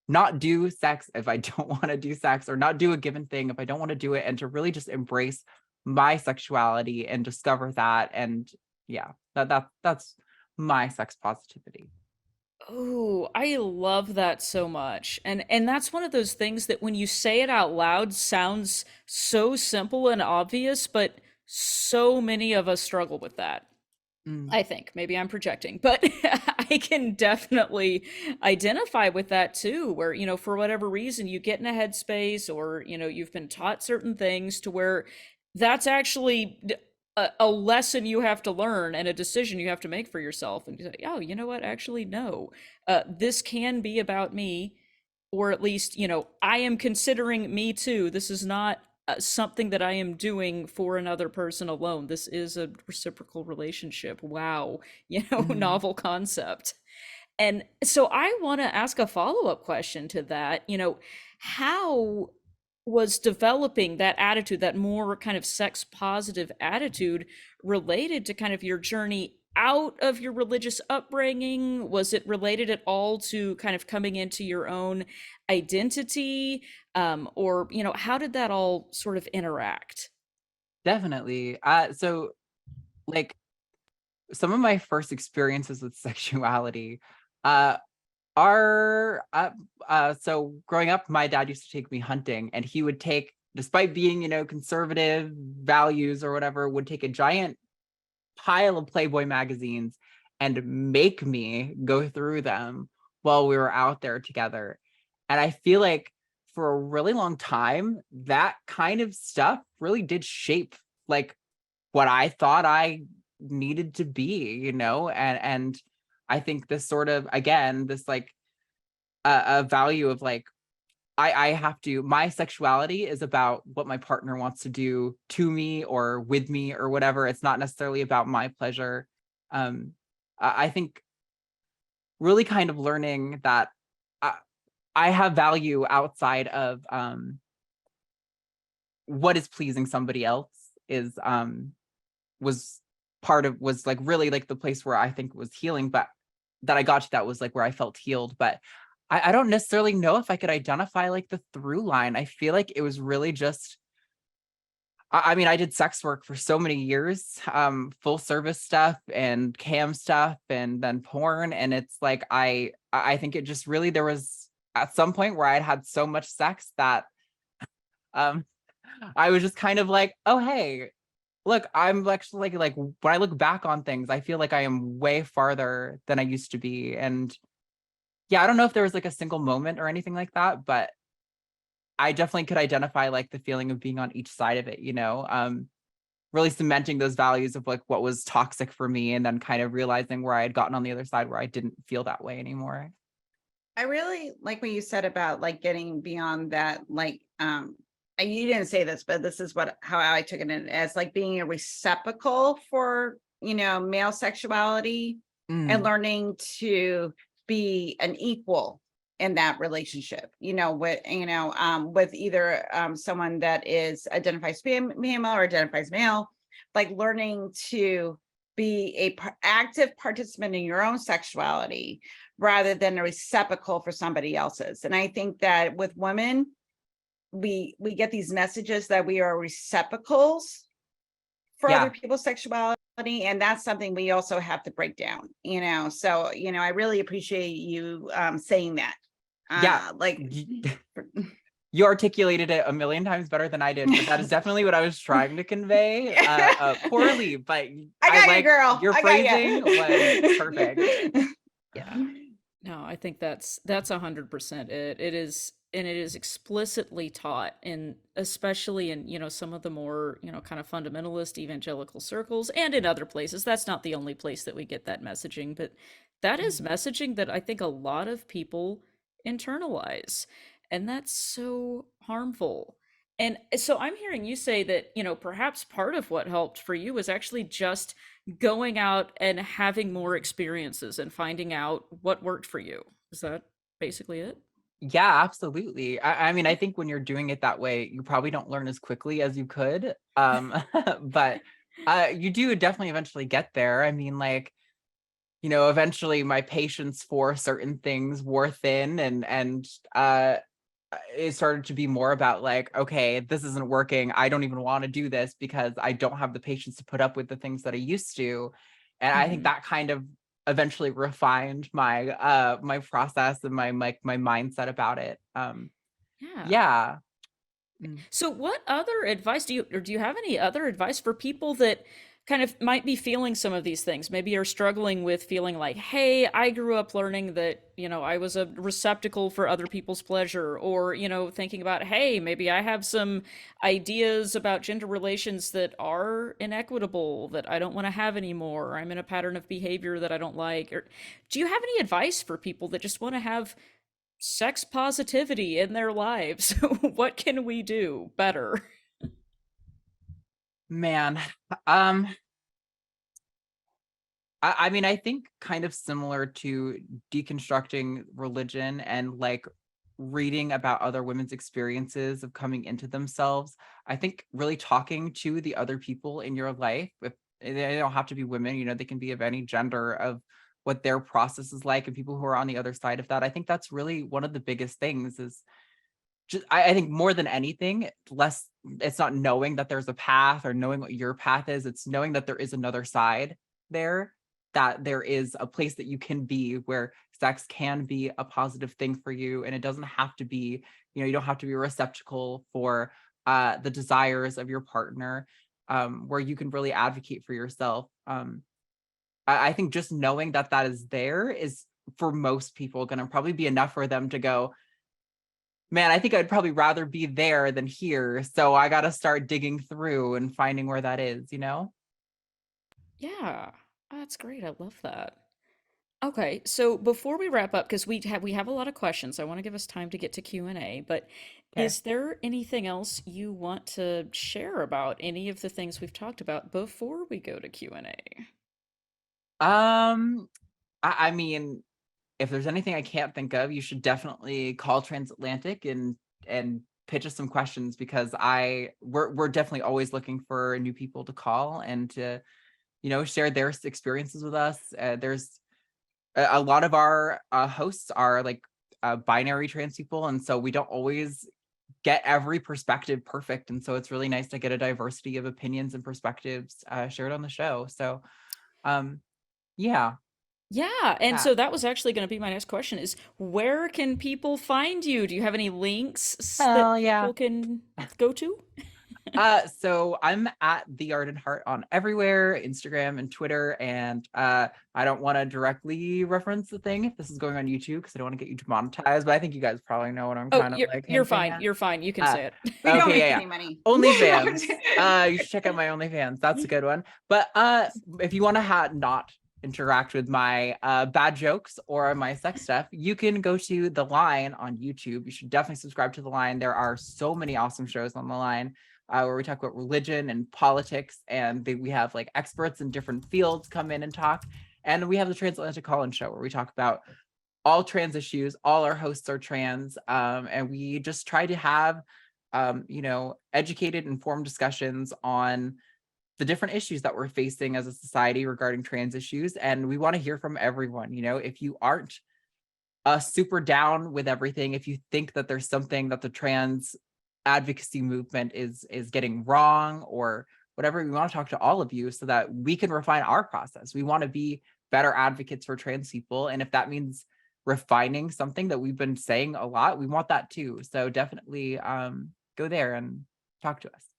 not do sex if I don't want to do sex, or not do a given thing if I don't want to do it, and to really just embrace my sexuality and discover that. And yeah, that's my sex positivity. Oh, I love that so much. And that's one of those things that when you say it out loud sounds so simple and obvious, but so many of us struggle with that. I think maybe I'm projecting, but I can definitely identify with that too, where, for whatever reason you get in a headspace, or, you've been taught certain things to where that's actually a lesson you have to learn and a decision you have to make for yourself. And you say, oh, you know what? Actually, no, this can be about me, or at least, I am considering me too. This is not something that I am doing for another person alone. This is a reciprocal relationship. Wow, novel concept. And so I want to ask a follow-up question to that. How was developing that attitude, that more kind of sex positive attitude, related to kind of your journey out of your religious upbringing? Was it related at all to kind of coming into your own identity? Or, how did that all sort of interact? Definitely. So like some of my first experiences with sexuality are so growing up, my dad used to take me hunting, and he would take, despite being, conservative values or whatever, would take a giant pile of Playboy magazines and make me go through them while we were out there together. And I feel like for a really long time, that kind of stuff really did shape like what I thought I needed to be, and I think this sort of, again, this like a value of like, I have to, my sexuality is about what my partner wants to do to me or with me or whatever. It's not necessarily about my pleasure. I think really kind of learning that I have value outside of what is pleasing somebody else is was like really like the place where I think was healing, but that I got to, that was like where I felt healed. But I don't necessarily know if I could identify like the through line. I feel like it was really just, I mean, I did sex work for so many years, full service stuff and cam stuff and then porn. And it's like, I think it just really, there was at some point where I'd had so much sex that I was just kind of like, oh, hey, look, I'm actually like when I look back on things, I feel like I am way farther than I used to be. And yeah, I don't know if there was like a single moment or anything like that, but I definitely could identify like the feeling of being on each side of it, really cementing those values of like what was toxic for me, and then kind of realizing where I had gotten on the other side where I didn't feel that way anymore. I really like what you said about like getting beyond that, like, you didn't say this, but this is how I took it in, as like being a receptacle for, male sexuality, and learning to be an equal in that relationship, with either someone that is identifies female or identifies male, like learning to be a active participant in your own sexuality rather than a receptacle for somebody else's. And I think that with women, we get these messages that we are receptacles for other people's sexuality, and that's something we also have to break down. So I really appreciate you saying that. Like you articulated it a million times better than I did, but that is definitely what I was trying to convey. Poorly, but I like girl. Your phrasing was perfect. Yeah. No, I think that's 100% it. It is, and it is explicitly taught in, especially in, some of the more, kind of fundamentalist evangelical circles, and in other places. That's not the only place that we get that messaging, but that is messaging that I think a lot of people internalize, and that's so harmful. And so I'm hearing you say that, perhaps part of what helped for you was actually just going out and having more experiences and finding out what worked for you. Is that basically it? Yeah, absolutely. I mean, I think when you're doing it that way, you probably don't learn as quickly as you could. But you do definitely eventually get there. I mean, like, eventually my patience for certain things wore thin, and it started to be more about like, okay, this isn't working. I don't even want to do this because I don't have the patience to put up with the things that I used to. And I think that kind of eventually refined my process and my mindset about it. Yeah. Yeah. So what other advice do you have any other advice for people that kind of might be feeling some of these things? Maybe are struggling with feeling like, hey, I grew up learning that, I was a receptacle for other people's pleasure, or, thinking about, hey, maybe I have some ideas about gender relations that are inequitable that I don't want to have anymore, or I'm in a pattern of behavior that I don't like. Or do you have any advice for people that just want to have sex positivity in their lives? What can we do better? Man. Um, I mean, I think kind of similar to deconstructing religion and like reading about other women's experiences of coming into themselves. I think really talking to the other people in your life, if they don't have to be women, they can be of any gender, of what their process is like, and people who are on the other side of that. I think that's really one of the biggest things is just, I think more than anything, it's not knowing that there's a path or knowing what your path is. It's knowing that there is another side there, that there is a place that you can be where sex can be a positive thing for you. And it doesn't have to be, you don't have to be a receptacle for the desires of your partner, where you can really advocate for yourself. I think just knowing that that is there is, for most people, going to probably be enough for them to go, man, I think I'd probably rather be there than here. So I got to start digging through and finding where that is. Yeah, that's great. I love that. Okay, so before we wrap up, because we have a lot of questions, I want to give us time to get to Q&A, but Okay. is there anything else you want to share about any of the things we've talked about before we go to Q&A? I mean, if there's anything I can't think of, you should definitely call Transatlantic and pitch us some questions, because we're definitely always looking for new people to call and to, share their experiences with us. There's a lot of our hosts are like binary trans people, and so we don't always get every perspective perfect, and so it's really nice to get a diversity of opinions and perspectives shared on the show. So yeah. Yeah, and Yeah. so that was actually going to be my next question is, where can people find you? Do you have any links that Hell yeah. people can go to? So I'm at the Arden Hart on everywhere, Instagram and Twitter, and I don't want to directly reference the thing if this is going on YouTube, because I don't want to get you demonetized, but I think you guys probably know what I'm Oh, kind of you're like you're hinting fine. at. You're fine. You can Uh, say it. We don't okay, make yeah, any money. OnlyFans. You should check out my OnlyFans. That's a good one. But if you want to not interact with my bad jokes or my sex stuff, you can go to The Line on YouTube. You should definitely subscribe to The Line. There are so many awesome shows on The Line where we talk about religion and politics, and we have like experts in different fields come in and talk. And we have the Transatlantic Call-In Show, where we talk about all trans issues. All our hosts are trans, and we just try to have educated, informed discussions on the different issues that we're facing as a society regarding trans issues. And we want to hear from everyone. If you aren't super down with everything, if you think that there's something that the trans advocacy movement is getting wrong or whatever, we want to talk to all of you so that we can refine our process. We want to be better advocates for trans people, and if that means refining something that we've been saying a lot, we want that too. So definitely go there and talk to us.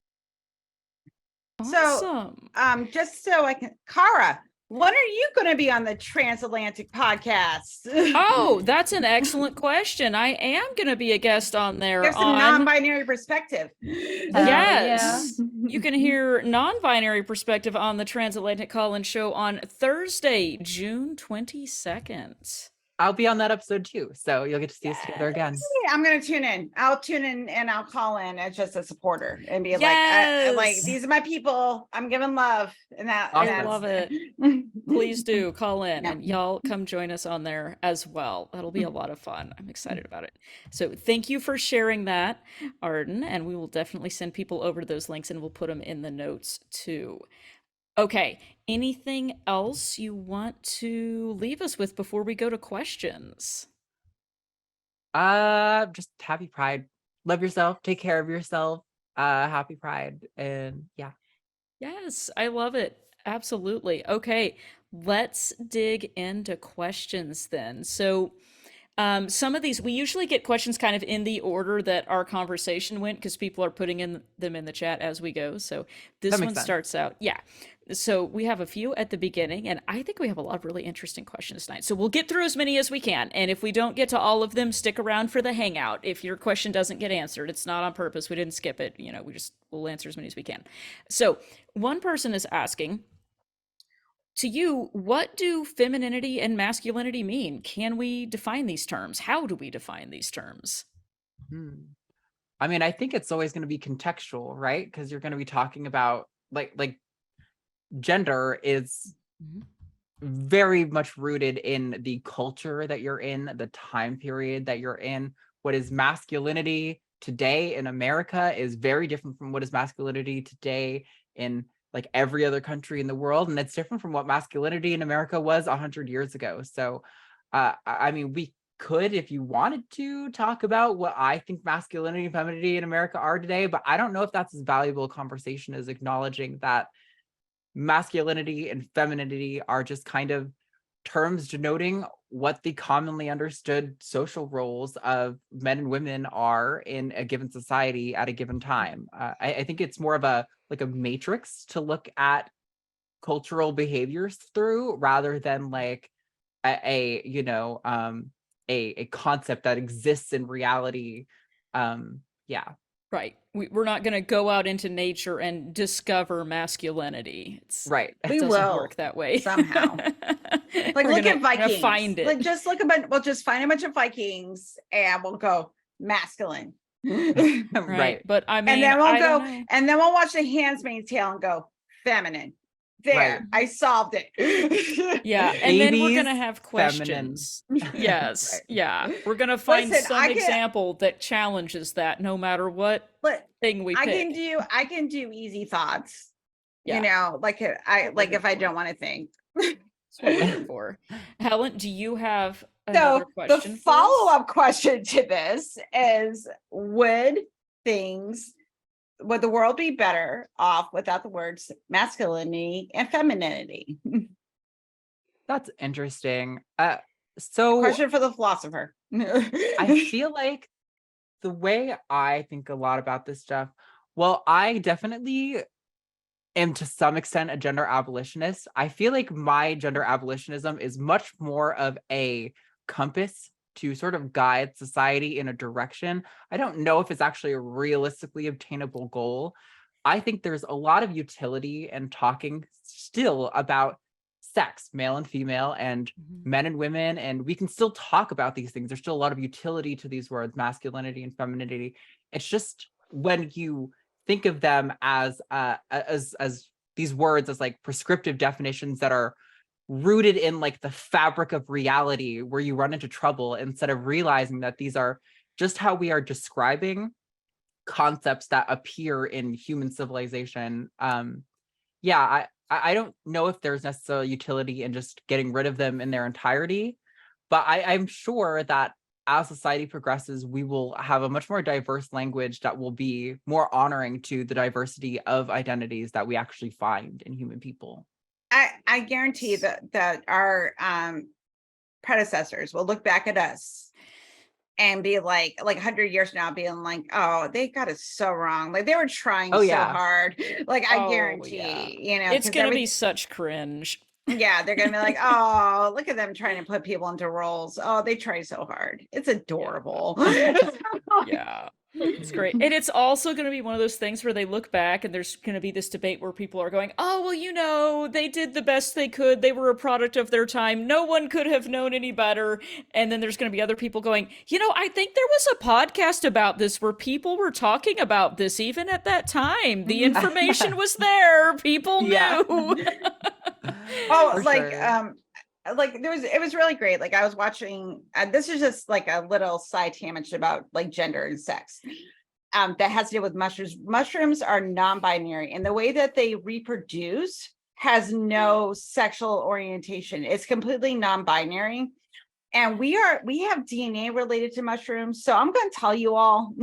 So, Awesome. just so I can, Kara, when are you going to be on the Transatlantic podcast? Oh, that's an excellent question. I am going to be a guest on there There's some on non-binary perspective. Hell yeah. Yes. You can hear non-binary perspective on the Transatlantic Call-In Show on Thursday, June 22nd. I'll be on that episode too. So you'll get to see us together again. I'm going to tune in. I'll tune in and I'll call in as just a supporter and be like, these are my people. I'm giving love. And that, awesome. I love it. Please do call in and y'all come join us on there as well. That'll be a lot of fun. I'm excited about it. So thank you for sharing that, Arden. And we will definitely send people over to those links and we'll put them in the notes too. Okay, anything else you want to leave us with before we go to questions? Just happy Pride. Love yourself, take care of yourself. Happy Pride, and yeah. Yes, I love it. Absolutely. Okay, let's dig into questions then. So some of these, we usually get questions kind of in the order that our conversation went because people are putting them in the chat as we go. So this one starts out, yeah. So we have a few at the beginning, and I think we have a lot of really interesting questions tonight. So we'll get through as many as we can. And if we don't get to all of them, stick around for the hangout. If your question doesn't get answered, it's not on purpose. We didn't skip it. You know, we'll answer as many as we can. So one person is asking, to you, what do femininity and masculinity mean? Can we define these terms? How do we define these terms? I mean, I think it's always going to be contextual, right? Because you're going to be talking about like gender is very much rooted in the culture that you're in, the time period that you're in. What is masculinity today in America is very different from what is masculinity today in like every other country in the world. And it's different from what masculinity in America was 100 years ago. So, I mean, we could, if you wanted to, talk about what I think masculinity and femininity in America are today, but I don't know if that's as valuable a conversation as acknowledging that masculinity and femininity are just kind of terms denoting what the commonly understood social roles of men and women are in a given society at a given time. I think it's more of a matrix to look at cultural behaviors through rather than like a concept that exists in reality. Yeah. Right. We're not going to go out into nature and discover masculinity. Right. It doesn't work that way. Somehow. Like, look at Vikings. Find it. Like, we'll just find a bunch of Vikings and we'll go masculine. Right. But I mean, and then we'll watch The Handmaid's Tale and go feminine. There, right. I solved it. Yeah, and then we're gonna have questions. Yes, right. Yeah, we're gonna find some example that challenges that, no matter what thing we pick. I can do easy thoughts. Yeah. You know, if I don't want to think. That's what we're looking for. Helen, do you have another question? The follow-up question to this is: would the world be better off without the words masculinity and femininity? That's interesting. So question for the philosopher. I feel like the way I think a lot about this stuff, well, I definitely am to some extent a gender abolitionist. I feel like my gender abolitionism is much more of a compass to sort of guide society in a direction. I don't know if it's actually a realistically obtainable goal. I think there's a lot of utility in talking still about sex, male and female, and men and women, and we can still talk about these things. There's still a lot of utility to these words, masculinity and femininity. It's just when you think of them as these words as like prescriptive definitions that are rooted in like the fabric of reality where you run into trouble instead of realizing that these are just how we are describing concepts that appear in human civilization. I don't know if there's necessarily utility in just getting rid of them in their entirety, but I'm sure that as society progresses, we will have a much more diverse language that will be more honoring to the diversity of identities that we actually find in human people. I guarantee that our predecessors will look back at us and be like 100 years from now, being like, oh, they got it so wrong. Like they were trying so hard. Like I guarantee, you know, it's gonna be such cringe. Yeah, they're gonna be like, oh, look at them trying to put people into roles. Oh, they try so hard. It's adorable. Yeah. It's great. And it's also going to be one of those things where they look back and there's going to be this debate where people are going, oh, well, you know, they did the best they could. They were a product of their time. No one could have known any better. And then there's going to be other people going, you know, I think there was a podcast about this where people were talking about this even at that time. The information was there. People knew. Oh, like it was really great. Like I was watching, this is just like a little side tangent about like gender and sex. That has to do with mushrooms. Mushrooms are non-binary, and the way that they reproduce has no sexual orientation. It's completely non-binary. And we have DNA related to mushrooms. So I'm going to tell you all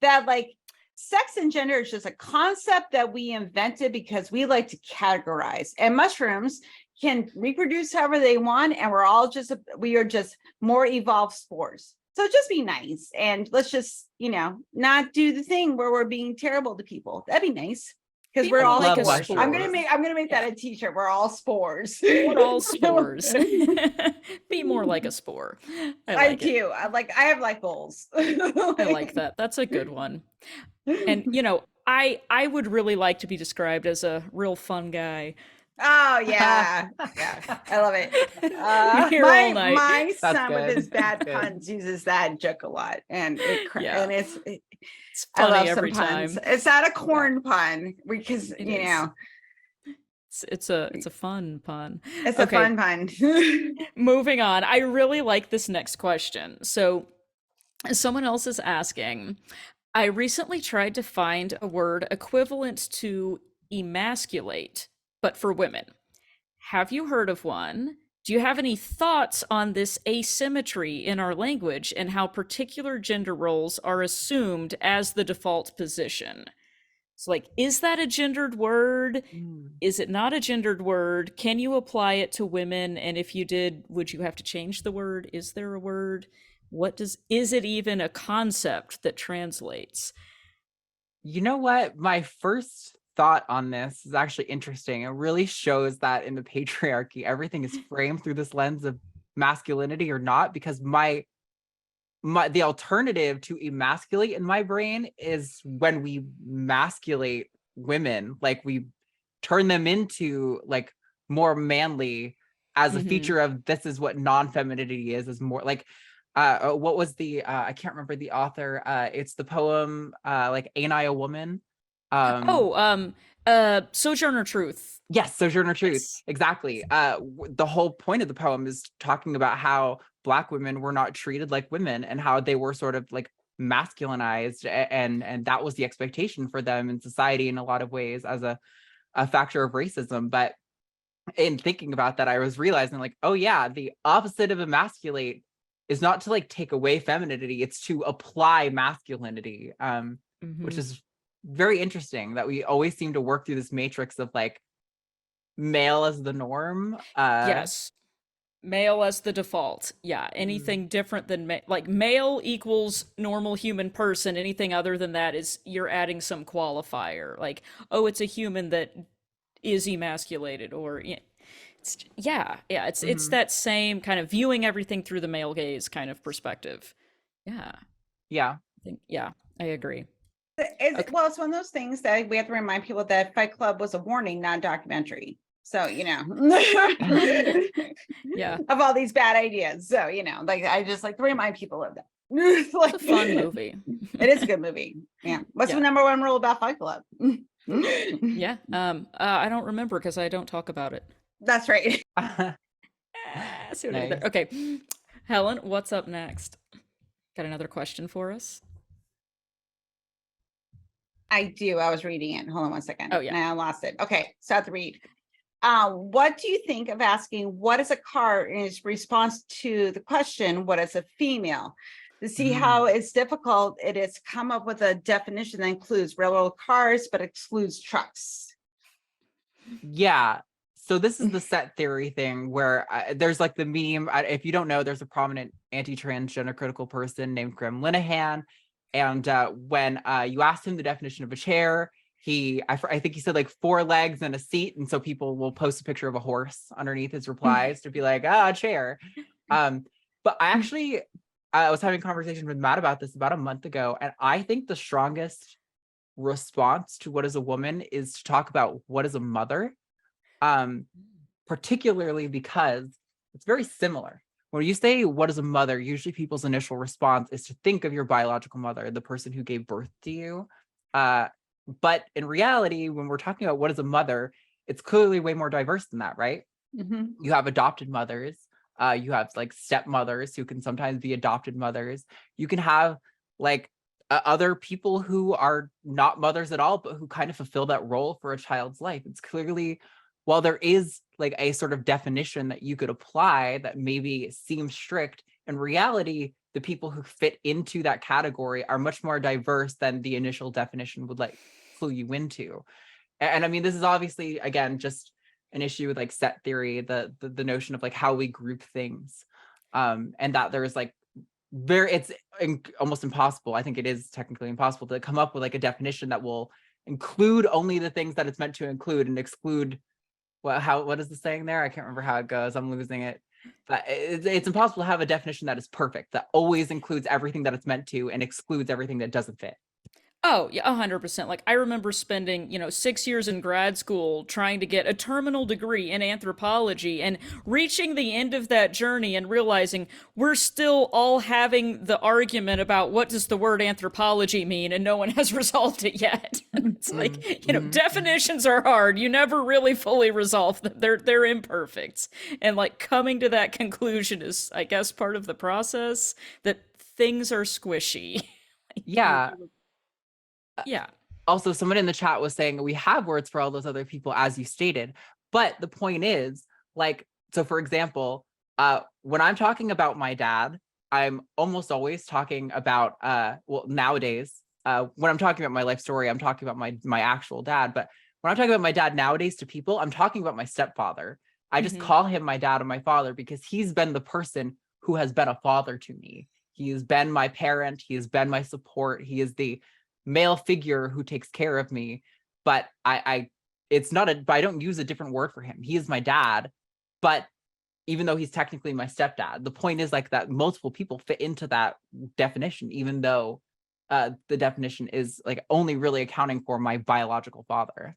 that like sex and gender is just a concept that we invented because we like to categorize, and mushrooms can reproduce however they want, and we are just more evolved spores. So just be nice, and let's just, you know, not do the thing where we're being terrible to people. That'd be nice, because we're all like spores. I'm gonna make that a t-shirt. We're all spores. We're all spores. Be more like a spore. I do. I have like goals. I like that. That's a good one. And you know, I would really like to be described as a real fun guy. Oh yeah, yeah, I love it. My son with his bad puns uses that joke a lot, and it's funny every time. It's not a corn pun because you know it's a fun pun. It's a fun pun. Moving on, I really like this next question. So, someone else is asking, I recently tried to find a word equivalent to emasculate, but for women. Have you heard of one? Do you have any thoughts on this asymmetry in our language and how particular gender roles are assumed as the default position? So like, is that a gendered word? Is it not a gendered word? Can you apply it to women? And if you did, would you have to change the word? Is there a word? Is it even a concept that translates? You know what? My first thought on this is actually interesting. It really shows that in the patriarchy, everything is framed through this lens of masculinity or not, because the alternative to emasculate in my brain is when we masculate women, like we turn them into like more manly as a feature of this is what non-femininity is more like what was the I can't remember the author, it's the poem like Ain't I a Woman? Sojourner Truth. Yes, Sojourner Truth. Yes. Exactly. The whole point of the poem is talking about how Black women were not treated like women and how they were sort of like masculinized, and that was the expectation for them in society in a lot of ways as a factor of racism. But in thinking about that, I was realizing like, oh yeah, the opposite of emasculate is not to like take away femininity, it's to apply masculinity, which is very interesting that we always seem to work through this matrix of like male as the norm. Yes, male as the default. Yeah, anything different than like male equals normal human person. Anything other than that is you're adding some qualifier, like, oh, it's a human that is emasculated, or it's that same kind of viewing everything through the male gaze kind of perspective. I agree. Well, it's one of those things that we have to remind people that Fight Club was a warning, not a documentary. So, you know, of all these bad ideas. So, you know, like I just like to remind people of that. It's a fun movie. It is a good movie. Yeah. What's the number one rule about Fight Club? I don't remember because I don't talk about it. That's right. Nice. Okay, Helen, what's up next? Got another question for us? I do. I was reading it. Hold on one second. Oh, yeah. I lost it. Okay, so I have to read. What do you think of asking what is a car in its response to the question, what is a female? To see how it's difficult it is come up with a definition that includes railroad cars, but excludes trucks. Yeah. So this is the set theory thing where there's like the meme. If you don't know, there's a prominent anti-transgender critical person named Graham Linehan. And when you asked him the definition of a chair, I think he said like 4 legs and a seat. And so people will post a picture of a horse underneath his replies to be like, a chair. But I I was having a conversation with Matt about this about a month ago, and I think the strongest response to what is a woman is to talk about what is a mother, particularly because it's very similar. When you say what is a mother, usually people's initial response is to think of your biological mother, the person who gave birth to you. But in reality, when we're talking about what is a mother, it's clearly way more diverse than that, right? Mm-hmm. You have adopted mothers. You have like stepmothers who can sometimes be adopted mothers. You can have like other people who are not mothers at all, but who kind of fulfill that role for a child's life. It's clearly, while there is like a sort of definition that you could apply that maybe seems strict, in reality, the people who fit into that category are much more diverse than the initial definition would like clue you into. And I mean, this is obviously, again, just an issue with like set theory, the notion of like how we group things, and that there's like it's almost impossible. I think it is technically impossible to come up with like a definition that will include only the things that it's meant to include and exclude what is the saying there? I can't remember how it goes. I'm losing it. But it's impossible to have a definition that is perfect, that always includes everything that it's meant to and excludes everything that doesn't fit. Oh, yeah, 100%. Like, I remember spending, 6 years in grad school trying to get a terminal degree in anthropology and reaching the end of that journey and realizing we're still all having the argument about what does the word anthropology mean, and no one has resolved it yet. It's like, definitions are hard. You never really fully resolve them. They're imperfect. And like coming to that conclusion is, I guess, part of the process, that things are squishy. Yeah. Yeah. Also, someone in the chat was saying we have words for all those other people, as you stated. But the point is, like, so for example, when I'm talking about my dad, I'm almost always talking about, well, nowadays, when I'm talking about my life story, I'm talking about my actual dad. But when I'm talking about my dad nowadays to people, I'm talking about my stepfather. I just call him my dad and my father because he's been the person who has been a father to me. He has been my parent. He has been my support. He is the male figure who takes care of me, but I don't use a different word for him. He is my dad, but even though he's technically my stepdad, the point is like that multiple people fit into that definition, even though the definition is like only really accounting for my biological father.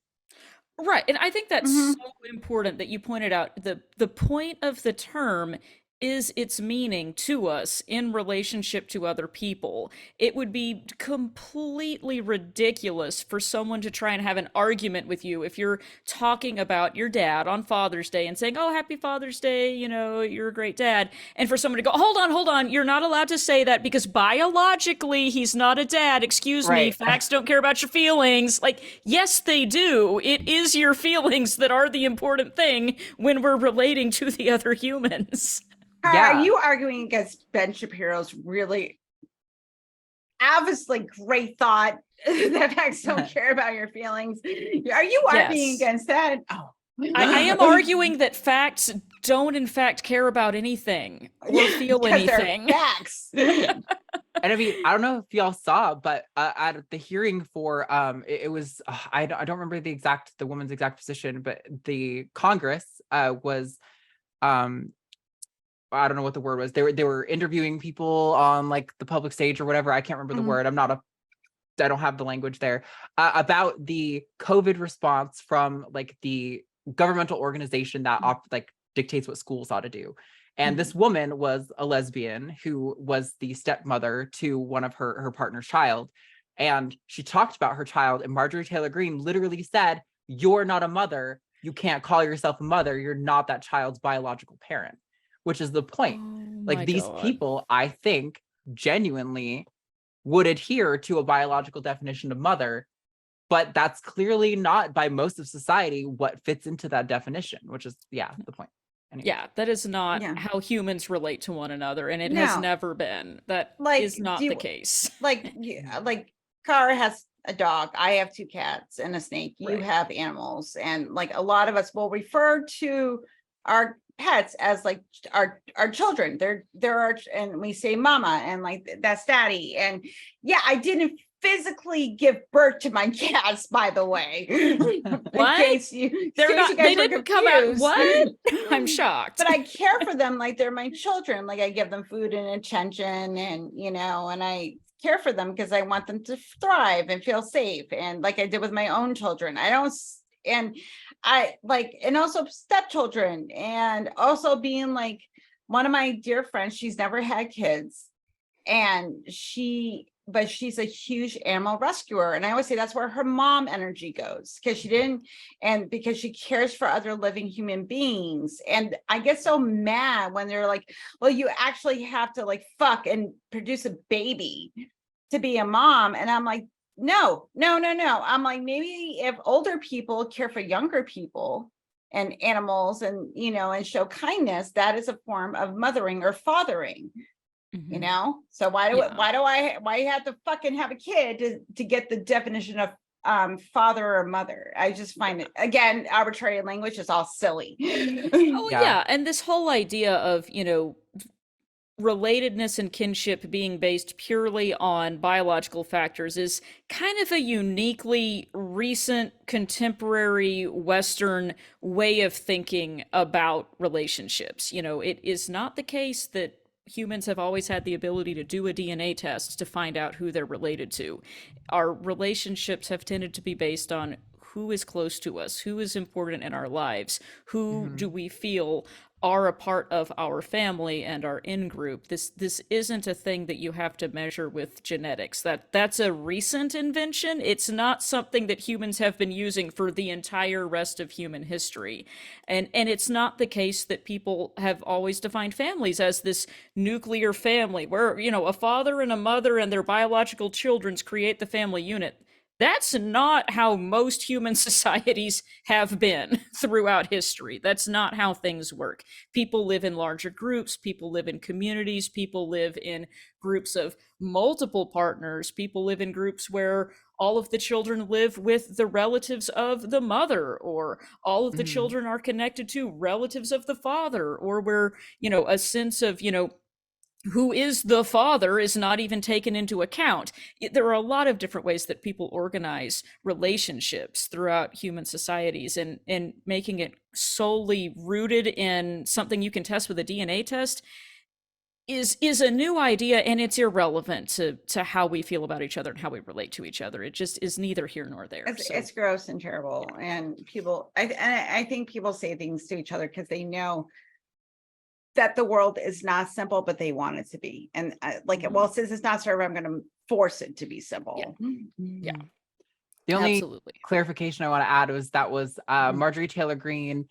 Right. And I think that's so important that you pointed out the point of the term is its meaning to us in relationship to other people. It would be completely ridiculous for someone to try and have an argument with you if you're talking about your dad on Father's Day and saying, "Oh, happy Father's Day, you're a great dad." And for someone to go, hold on, you're not allowed to say that because biologically he's not a dad. Excuse me, facts don't care about your feelings. Like, yes, they do. It is your feelings that are the important thing when we're relating to the other humans. Are you arguing against Ben Shapiro's really obviously great thought that facts don't care about your feelings? Are you arguing against that? Oh. I am arguing that facts don't in fact care about anything or feel anything. They're facts. And I mean, I don't know if y'all saw, but at the hearing for it was I don't remember the woman's exact position, but the Congress was I don't know what the word was. They were interviewing people on like the public stage or whatever. I can't remember the word. I don't have the language there, about the COVID response from like the governmental organization that like dictates what schools ought to do. And this woman was a lesbian who was the stepmother to one of her partner's child. And she talked about her child, and Marjorie Taylor Greene literally said, "You're not a mother. You can't call yourself a mother. You're not that child's biological parent," which is the point. These people, I think, genuinely would adhere to a biological definition of mother, but that's clearly not by most of society what fits into that definition, which is the point. Anyway. Yeah, that is not how humans relate to one another, and it has never been. That is not the case. Like Kara has a dog. I have 2 cats and a snake. You have animals, and like a lot of us will refer to our pets as like our children. They're our, and we say mama and like that's daddy. And I didn't physically give birth to my cats, by the way. What? They didn't come out. What? I'm shocked. But I care for them like they're my children. Like I give them food and attention, and and I care for them because I want them to thrive and feel safe. And like I did with my own children, and also stepchildren, and also being like one of my dear friends, she's never had kids, and but she's a huge animal rescuer. And I always say that's where her mom energy goes, because because she cares for other living human beings. And I get so mad when they're like, well, you actually have to like fuck and produce a baby to be a mom. And I'm like, no. I'm like, maybe if older people care for younger people and animals and, and show kindness, that is a form of mothering or fathering. So why do I have to fucking have a kid to get the definition of father or mother? I just find it, again, arbitrary language is all silly. Yeah. And this whole idea of relatedness and kinship being based purely on biological factors is kind of a uniquely recent contemporary Western way of thinking about relationships. It is not the case that humans have always had the ability to do a DNA test to find out who they're related to. Our relationships have tended to be based on who is close to us, who is important in our lives, who do we feel are a part of our family and our in-group. This isn't a thing that you have to measure with genetics. That's a recent invention. It's not something that humans have been using for the entire rest of human history. And it's not the case that people have always defined families as this nuclear family where, a father and a mother and their biological children create the family unit. That's not how most human societies have been throughout history. That's not how things work. People live in larger groups, people live in communities, people live in groups of multiple partners, people live in groups where all of the children live with the relatives of the mother, or all of the children are connected to relatives of the father, or where, a sense of, who is the father is not even taken into account. There are a lot of different ways that people organize relationships throughout human societies, and making it solely rooted in something you can test with a DNA test is a new idea, and it's irrelevant to how we feel about each other and how we relate to each other. It just is neither here nor there. It's gross and terrible. And people, I think people say things to each other because they know that the world is not simple, but they want it to be. And well, since it's not simple, I'm going to force it to be simple. Yeah. The only clarification I want to add was Marjorie Taylor Greene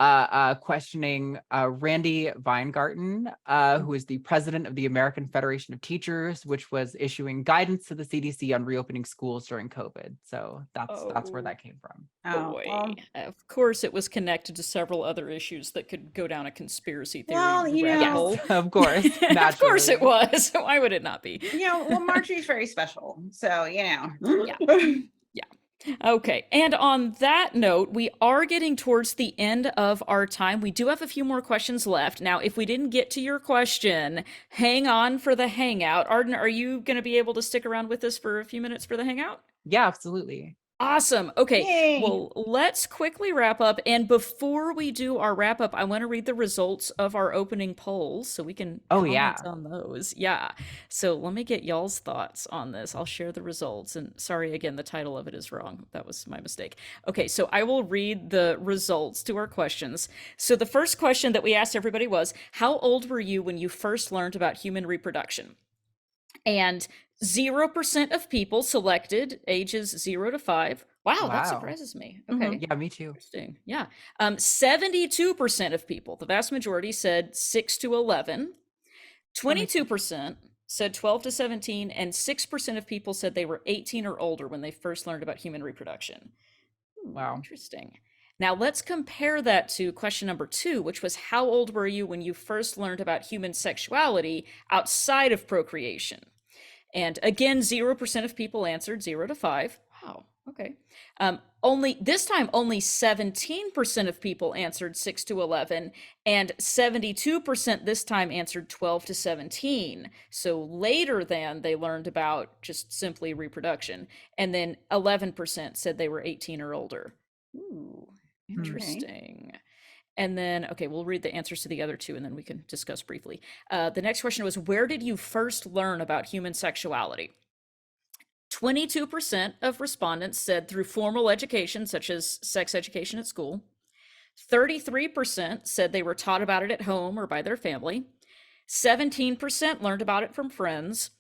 questioning Randy Weingarten, who is the president of the American Federation of Teachers, which was issuing guidance to the CDC on reopening schools during COVID. So that's where that came from. Of course, it was connected to several other issues that could go down a conspiracy theory. Well, yes, of course. Of course it was. Why would it not be? Well, Marjorie's very special. So, Yeah. Okay. And on that note, we are getting towards the end of our time. We do have a few more questions left. Now, if we didn't get to your question, hang on for the hangout. Arden, are you going to be able to stick around with us for a few minutes for the hangout? Yeah, absolutely. Awesome. Okay. Yay. Well, let's quickly wrap up. And before we do our wrap up, I want to read the results of our opening polls so we can comment on those. Yeah. So let me get y'all's thoughts on this. I'll share the results. And sorry, again, the title of it is wrong. That was my mistake. Okay. So I will read the results to our questions. So the first question that we asked everybody was, how old were you when you first learned about human reproduction? And 0% of people selected ages 0 to 5. Wow, that surprises me. Okay. Yeah, me too. Interesting. Yeah. 72% of people, the vast majority, said 6 to 11. 22% said 12 to 17, and 6% of people said they were 18 or older when they first learned about human reproduction. Wow. Interesting. Now let's compare that to question number 2, which was, how old were you when you first learned about human sexuality outside of procreation? And again, 0% of people answered 0 to 5. Wow. Okay. only 17% of people answered 6 to 11, and 72% this time answered 12 to 17. So later then they learned about just simply reproduction. And then 11% said they were 18 or older. Ooh, interesting. And then, okay, we'll read the answers to the other two and then we can discuss briefly. The next question was, where did you first learn about human sexuality? 22% of respondents said through formal education, such as sex education at school. 33% said they were taught about it at home or by their family. 17% learned about it from friends.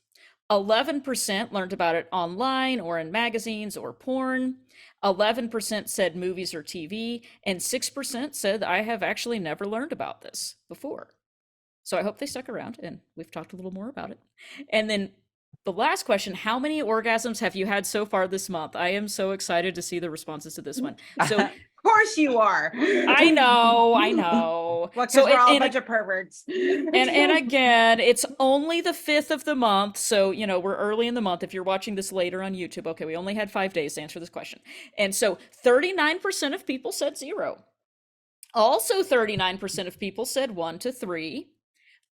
11% learned about it online or in magazines or porn. 11% said movies or TV. And 6% said, I have actually never learned about this before. So I hope they stuck around and we've talked a little more about it. And then the last question, how many orgasms have you had so far this month? I am so excited to see the responses to this one. So of course you are. I know. Well, because we're all a bunch of perverts. And again, it's only the 5th of the month. So, we're early in the month. If you're watching this later on YouTube, okay, we only had 5 days to answer this question. And so 39% of people said 0. Also 39% of people said 1 to 3.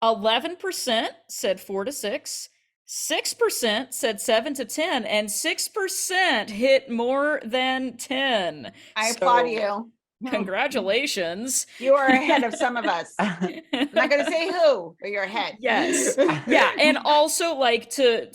11% said 4 to 6. 6% said 7 to 10, and 6% hit more than 10. I applaud you. Congratulations. You are ahead of some of us. I'm not going to say who, but you're ahead. Yes. Yeah. And also, like, to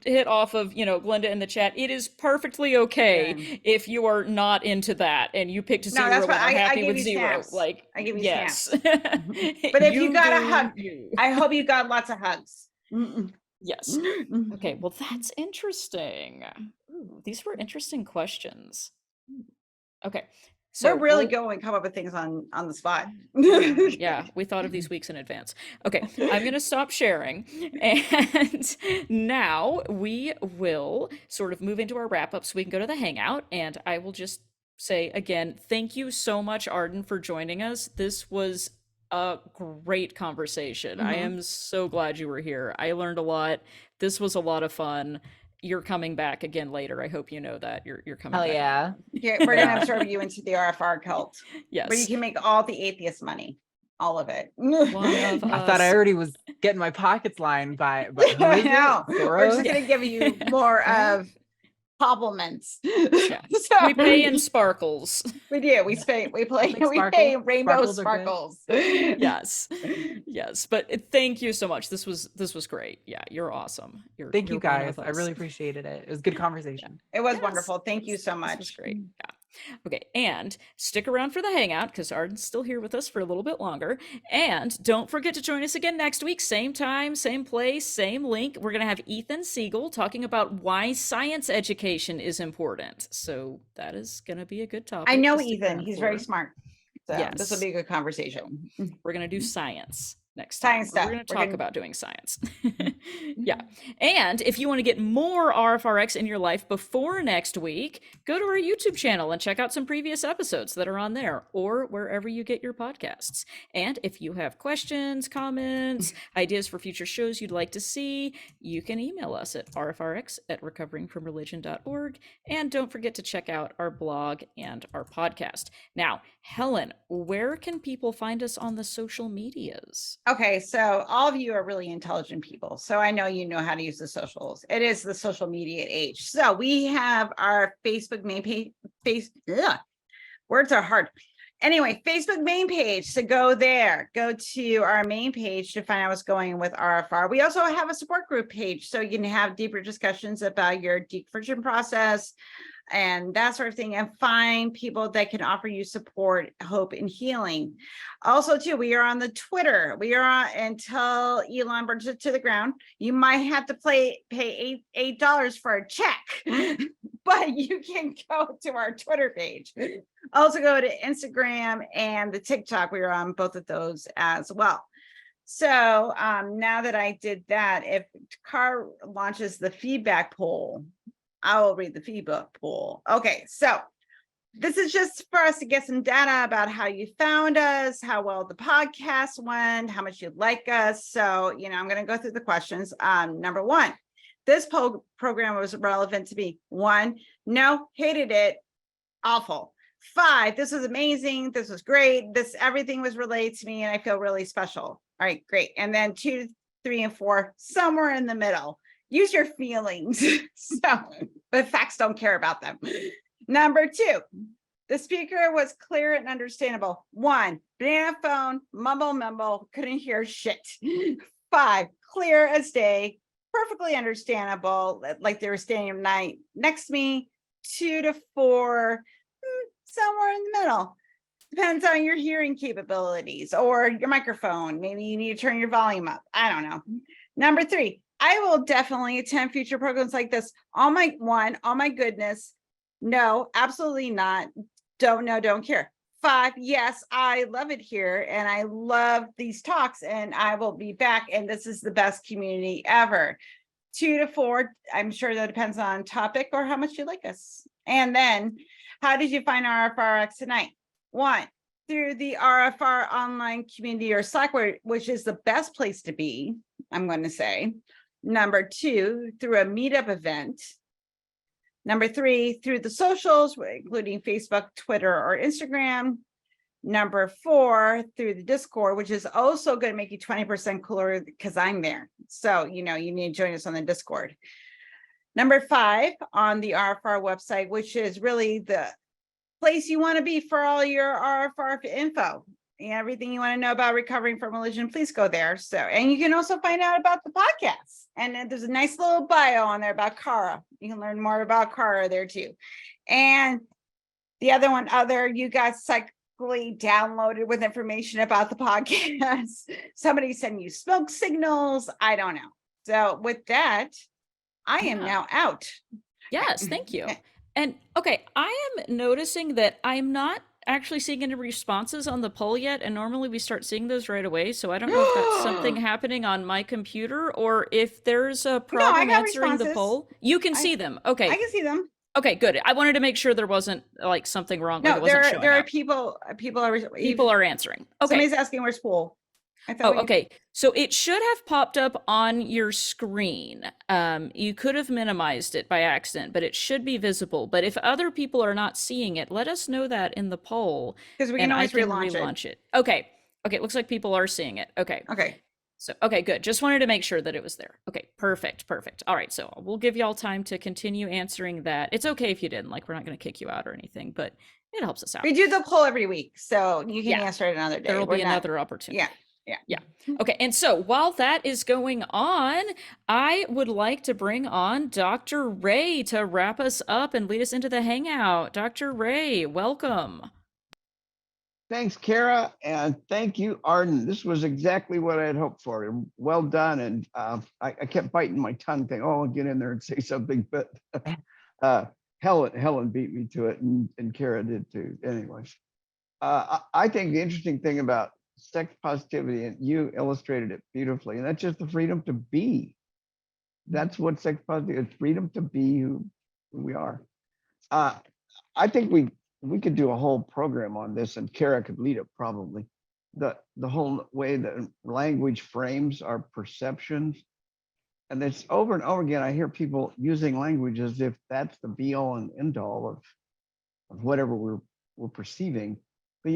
hit off of, Glenda in the chat, it is perfectly okay if you are not into that and you picked 0 and are happy with 0. Snaps. Like, I give you yes. But if you got a hug, I hope you got lots of hugs. Yes. Okay. Well, that's interesting. Ooh, these were interesting questions. Okay. So we're really going to come up with things on the spot. Yeah, we thought of these weeks in advance. Okay, I'm going to stop sharing. And now we will sort of move into our wrap up so we can go to the hangout. And I will just say again, thank you so much, Arden, for joining us. This was a great conversation. I am so glad you were here. I learned a lot. This was a lot of fun. You're coming back again later. I hope you know that you're coming back. Yeah, we're gonna absorb you into the RfR cult. Yes, where you can make all the atheist money, all of it. I thought I already was getting my pockets lined by I know. We're just gonna give you more of compliments. Yeah. So, we pay in sparkles. We do. We pay rainbow sparkles. Yes. But thank you so much. This was great. Yeah, you're awesome. Thank you guys. I really appreciated it. It was a good conversation. It was wonderful. Thank you so much. This was great. Yeah. Okay, and stick around for the hangout because Arden's still here with us for a little bit longer. And don't forget to join us again next week, same time, same place, same link. We're going to have Ethan Siegel talking about why science education is important. So that is going to be a good topic. I know Ethan. He's very smart. So this will be a good conversation. We're going to do science next time. Science stuff. We're going to talk about doing science. Yeah. And if you want to get more RfRx in your life before next week, go to our YouTube channel and check out some previous episodes that are on there or wherever you get your podcasts. And if you have questions, comments, ideas for future shows you'd like to see, you can email us at rfrx@recoveringfromreligion.org. And don't forget to check out our blog and our podcast. Now, Helen, where can people find us on the social medias? Okay, so all of you are really intelligent people. So I know you know how to use the socials. It is the social media age. So we have our Facebook main page. Words are hard. Anyway, Facebook main page. So go there. Go to our main page to find out what's going on with RfR. We also have a support group page, so you can have deeper discussions about your deconversion process and that sort of thing, and find people that can offer you support, hope, and healing. Also, too, we are on the Twitter. We are on until Elon burns it to the ground. You might have to pay $8 for a check, but you can go to our Twitter page. Also, go to Instagram and the TikTok. We are on both of those as well. So now that I did that, if Car launches the feedback poll, I will read the feedback poll. Okay, so this is just for us to get some data about how you found us, how well the podcast went, how much you like us. So, I'm going to go through the questions. Number one, this program was relevant to me. 1, no, hated it. awful. 5, this was amazing. This was great. Everything was related to me and I feel really special. All right, great. And then 2, 3, and 4, somewhere in the middle. Use your feelings. But facts don't care about them. Number 2, the speaker was clear and understandable. 1, banana phone, mumble, couldn't hear shit. 5, clear as day, perfectly understandable, like they were standing right next to me. 2 to 4, somewhere in the middle. Depends on your hearing capabilities or your microphone. Maybe you need to turn your volume up. I don't know. Number 3, I will definitely attend future programs like this. Oh my goodness. No, absolutely not. Don't know, don't care. 5, yes, I love it here and I love these talks and I will be back and this is the best community ever. 2 to 4, I'm sure that depends on topic or how much you like us. And then, how did you find RfRx tonight? 1, through the RfR online community or Slack, which is the best place to be, I'm going to say. Number 2, through a meetup event. Number 3, through the socials, including Facebook, Twitter, or Instagram. Number 4, through the Discord, which is also going to make you 20% cooler because I'm there. So, you need to join us on the Discord. Number 5, on the RfR website, which is really the place you want to be for all your RfR info and everything you want to know about recovering from religion, please go there. So, and you can also find out about the podcast. And there's a nice little bio on there about Kara. You can learn more about Kara there too. And the other one, you got psychically downloaded with information about the podcast. Somebody sent you smoke signals. I don't know. So with that, I am now out. Yes, thank you. And okay, I am noticing that I'm not actually seeing any responses on the poll yet, and normally we start seeing those right away. So I don't know if that's something happening on my computer or if there's a problem answering the poll. You can see them. Okay. I can see them. Okay, good. I wanted to make sure there wasn't like something wrong. No, like it wasn't showing there are up. people are answering. Okay. Somebody's asking where's poll. Okay. So it should have popped up on your screen. You could have minimized it by accident, but it should be visible. But if other people are not seeing it, let us know that in the poll. Because we can always relaunch it. Okay. Okay. It looks like people are seeing it. Okay. Okay. So, okay, good. Just wanted to make sure that it was there. Okay, perfect. All right, so we'll give y'all time to continue answering that. It's okay if you didn't, like, we're not going to kick you out or anything, but it helps us out. We do the poll every week, so you can answer it another day. There will be another opportunity. Yeah. Okay, and so while that is going on, I would like to bring on Dr. Ray to wrap us up and lead us into the hangout. Dr. Ray, welcome. Thanks, Kara, and thank you, Arden. This was exactly what I had hoped for. Well done, and I kept biting my tongue, thinking, "Oh, I'll get in there and say something," but Helen beat me to it, and Kara did too. Anyways, I think the interesting thing about sex positivity, and you illustrated it beautifully, and that's just the freedom to be. That's what sex positivity is: freedom to be who we are. I think we could do a whole program on this, and Kara could lead it probably. The whole way that language frames our perceptions. And it's over and over again, I hear people using language as if that's the be all and end all of whatever we're perceiving. But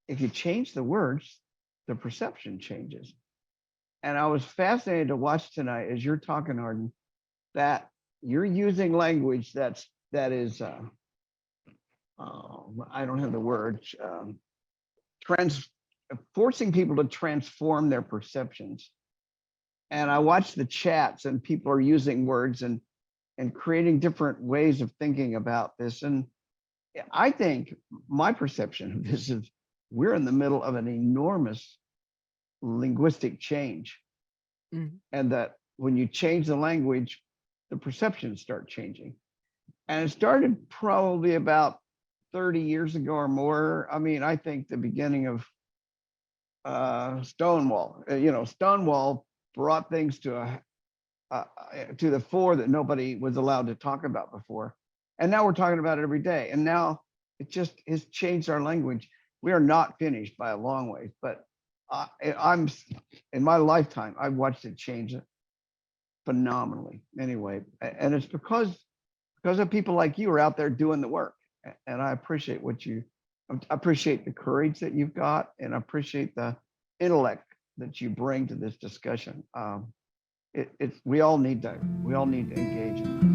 if you change the words, the perception changes. And I was fascinated to watch tonight as you're talking, Arden, that you're using language that is I don't have the word, forcing people to transform their perceptions. And I watch the chats and people are using words and creating different ways of thinking about this. And I think my perception of this is we're in the middle of an enormous linguistic change. Mm-hmm. And that when you change the language, the perceptions start changing. And it started probably about 30 years ago or more. I mean, I think the beginning of Stonewall. Stonewall brought things to the fore that nobody was allowed to talk about before. And now we're talking about it every day. And now it just has changed our language. We are not finished by a long way, but I'm in my lifetime, I've watched it change phenomenally anyway. And it's because of people like you are out there doing the work. And I appreciate I appreciate the courage that you've got, and I appreciate the intellect that you bring to this discussion. We all need to engage in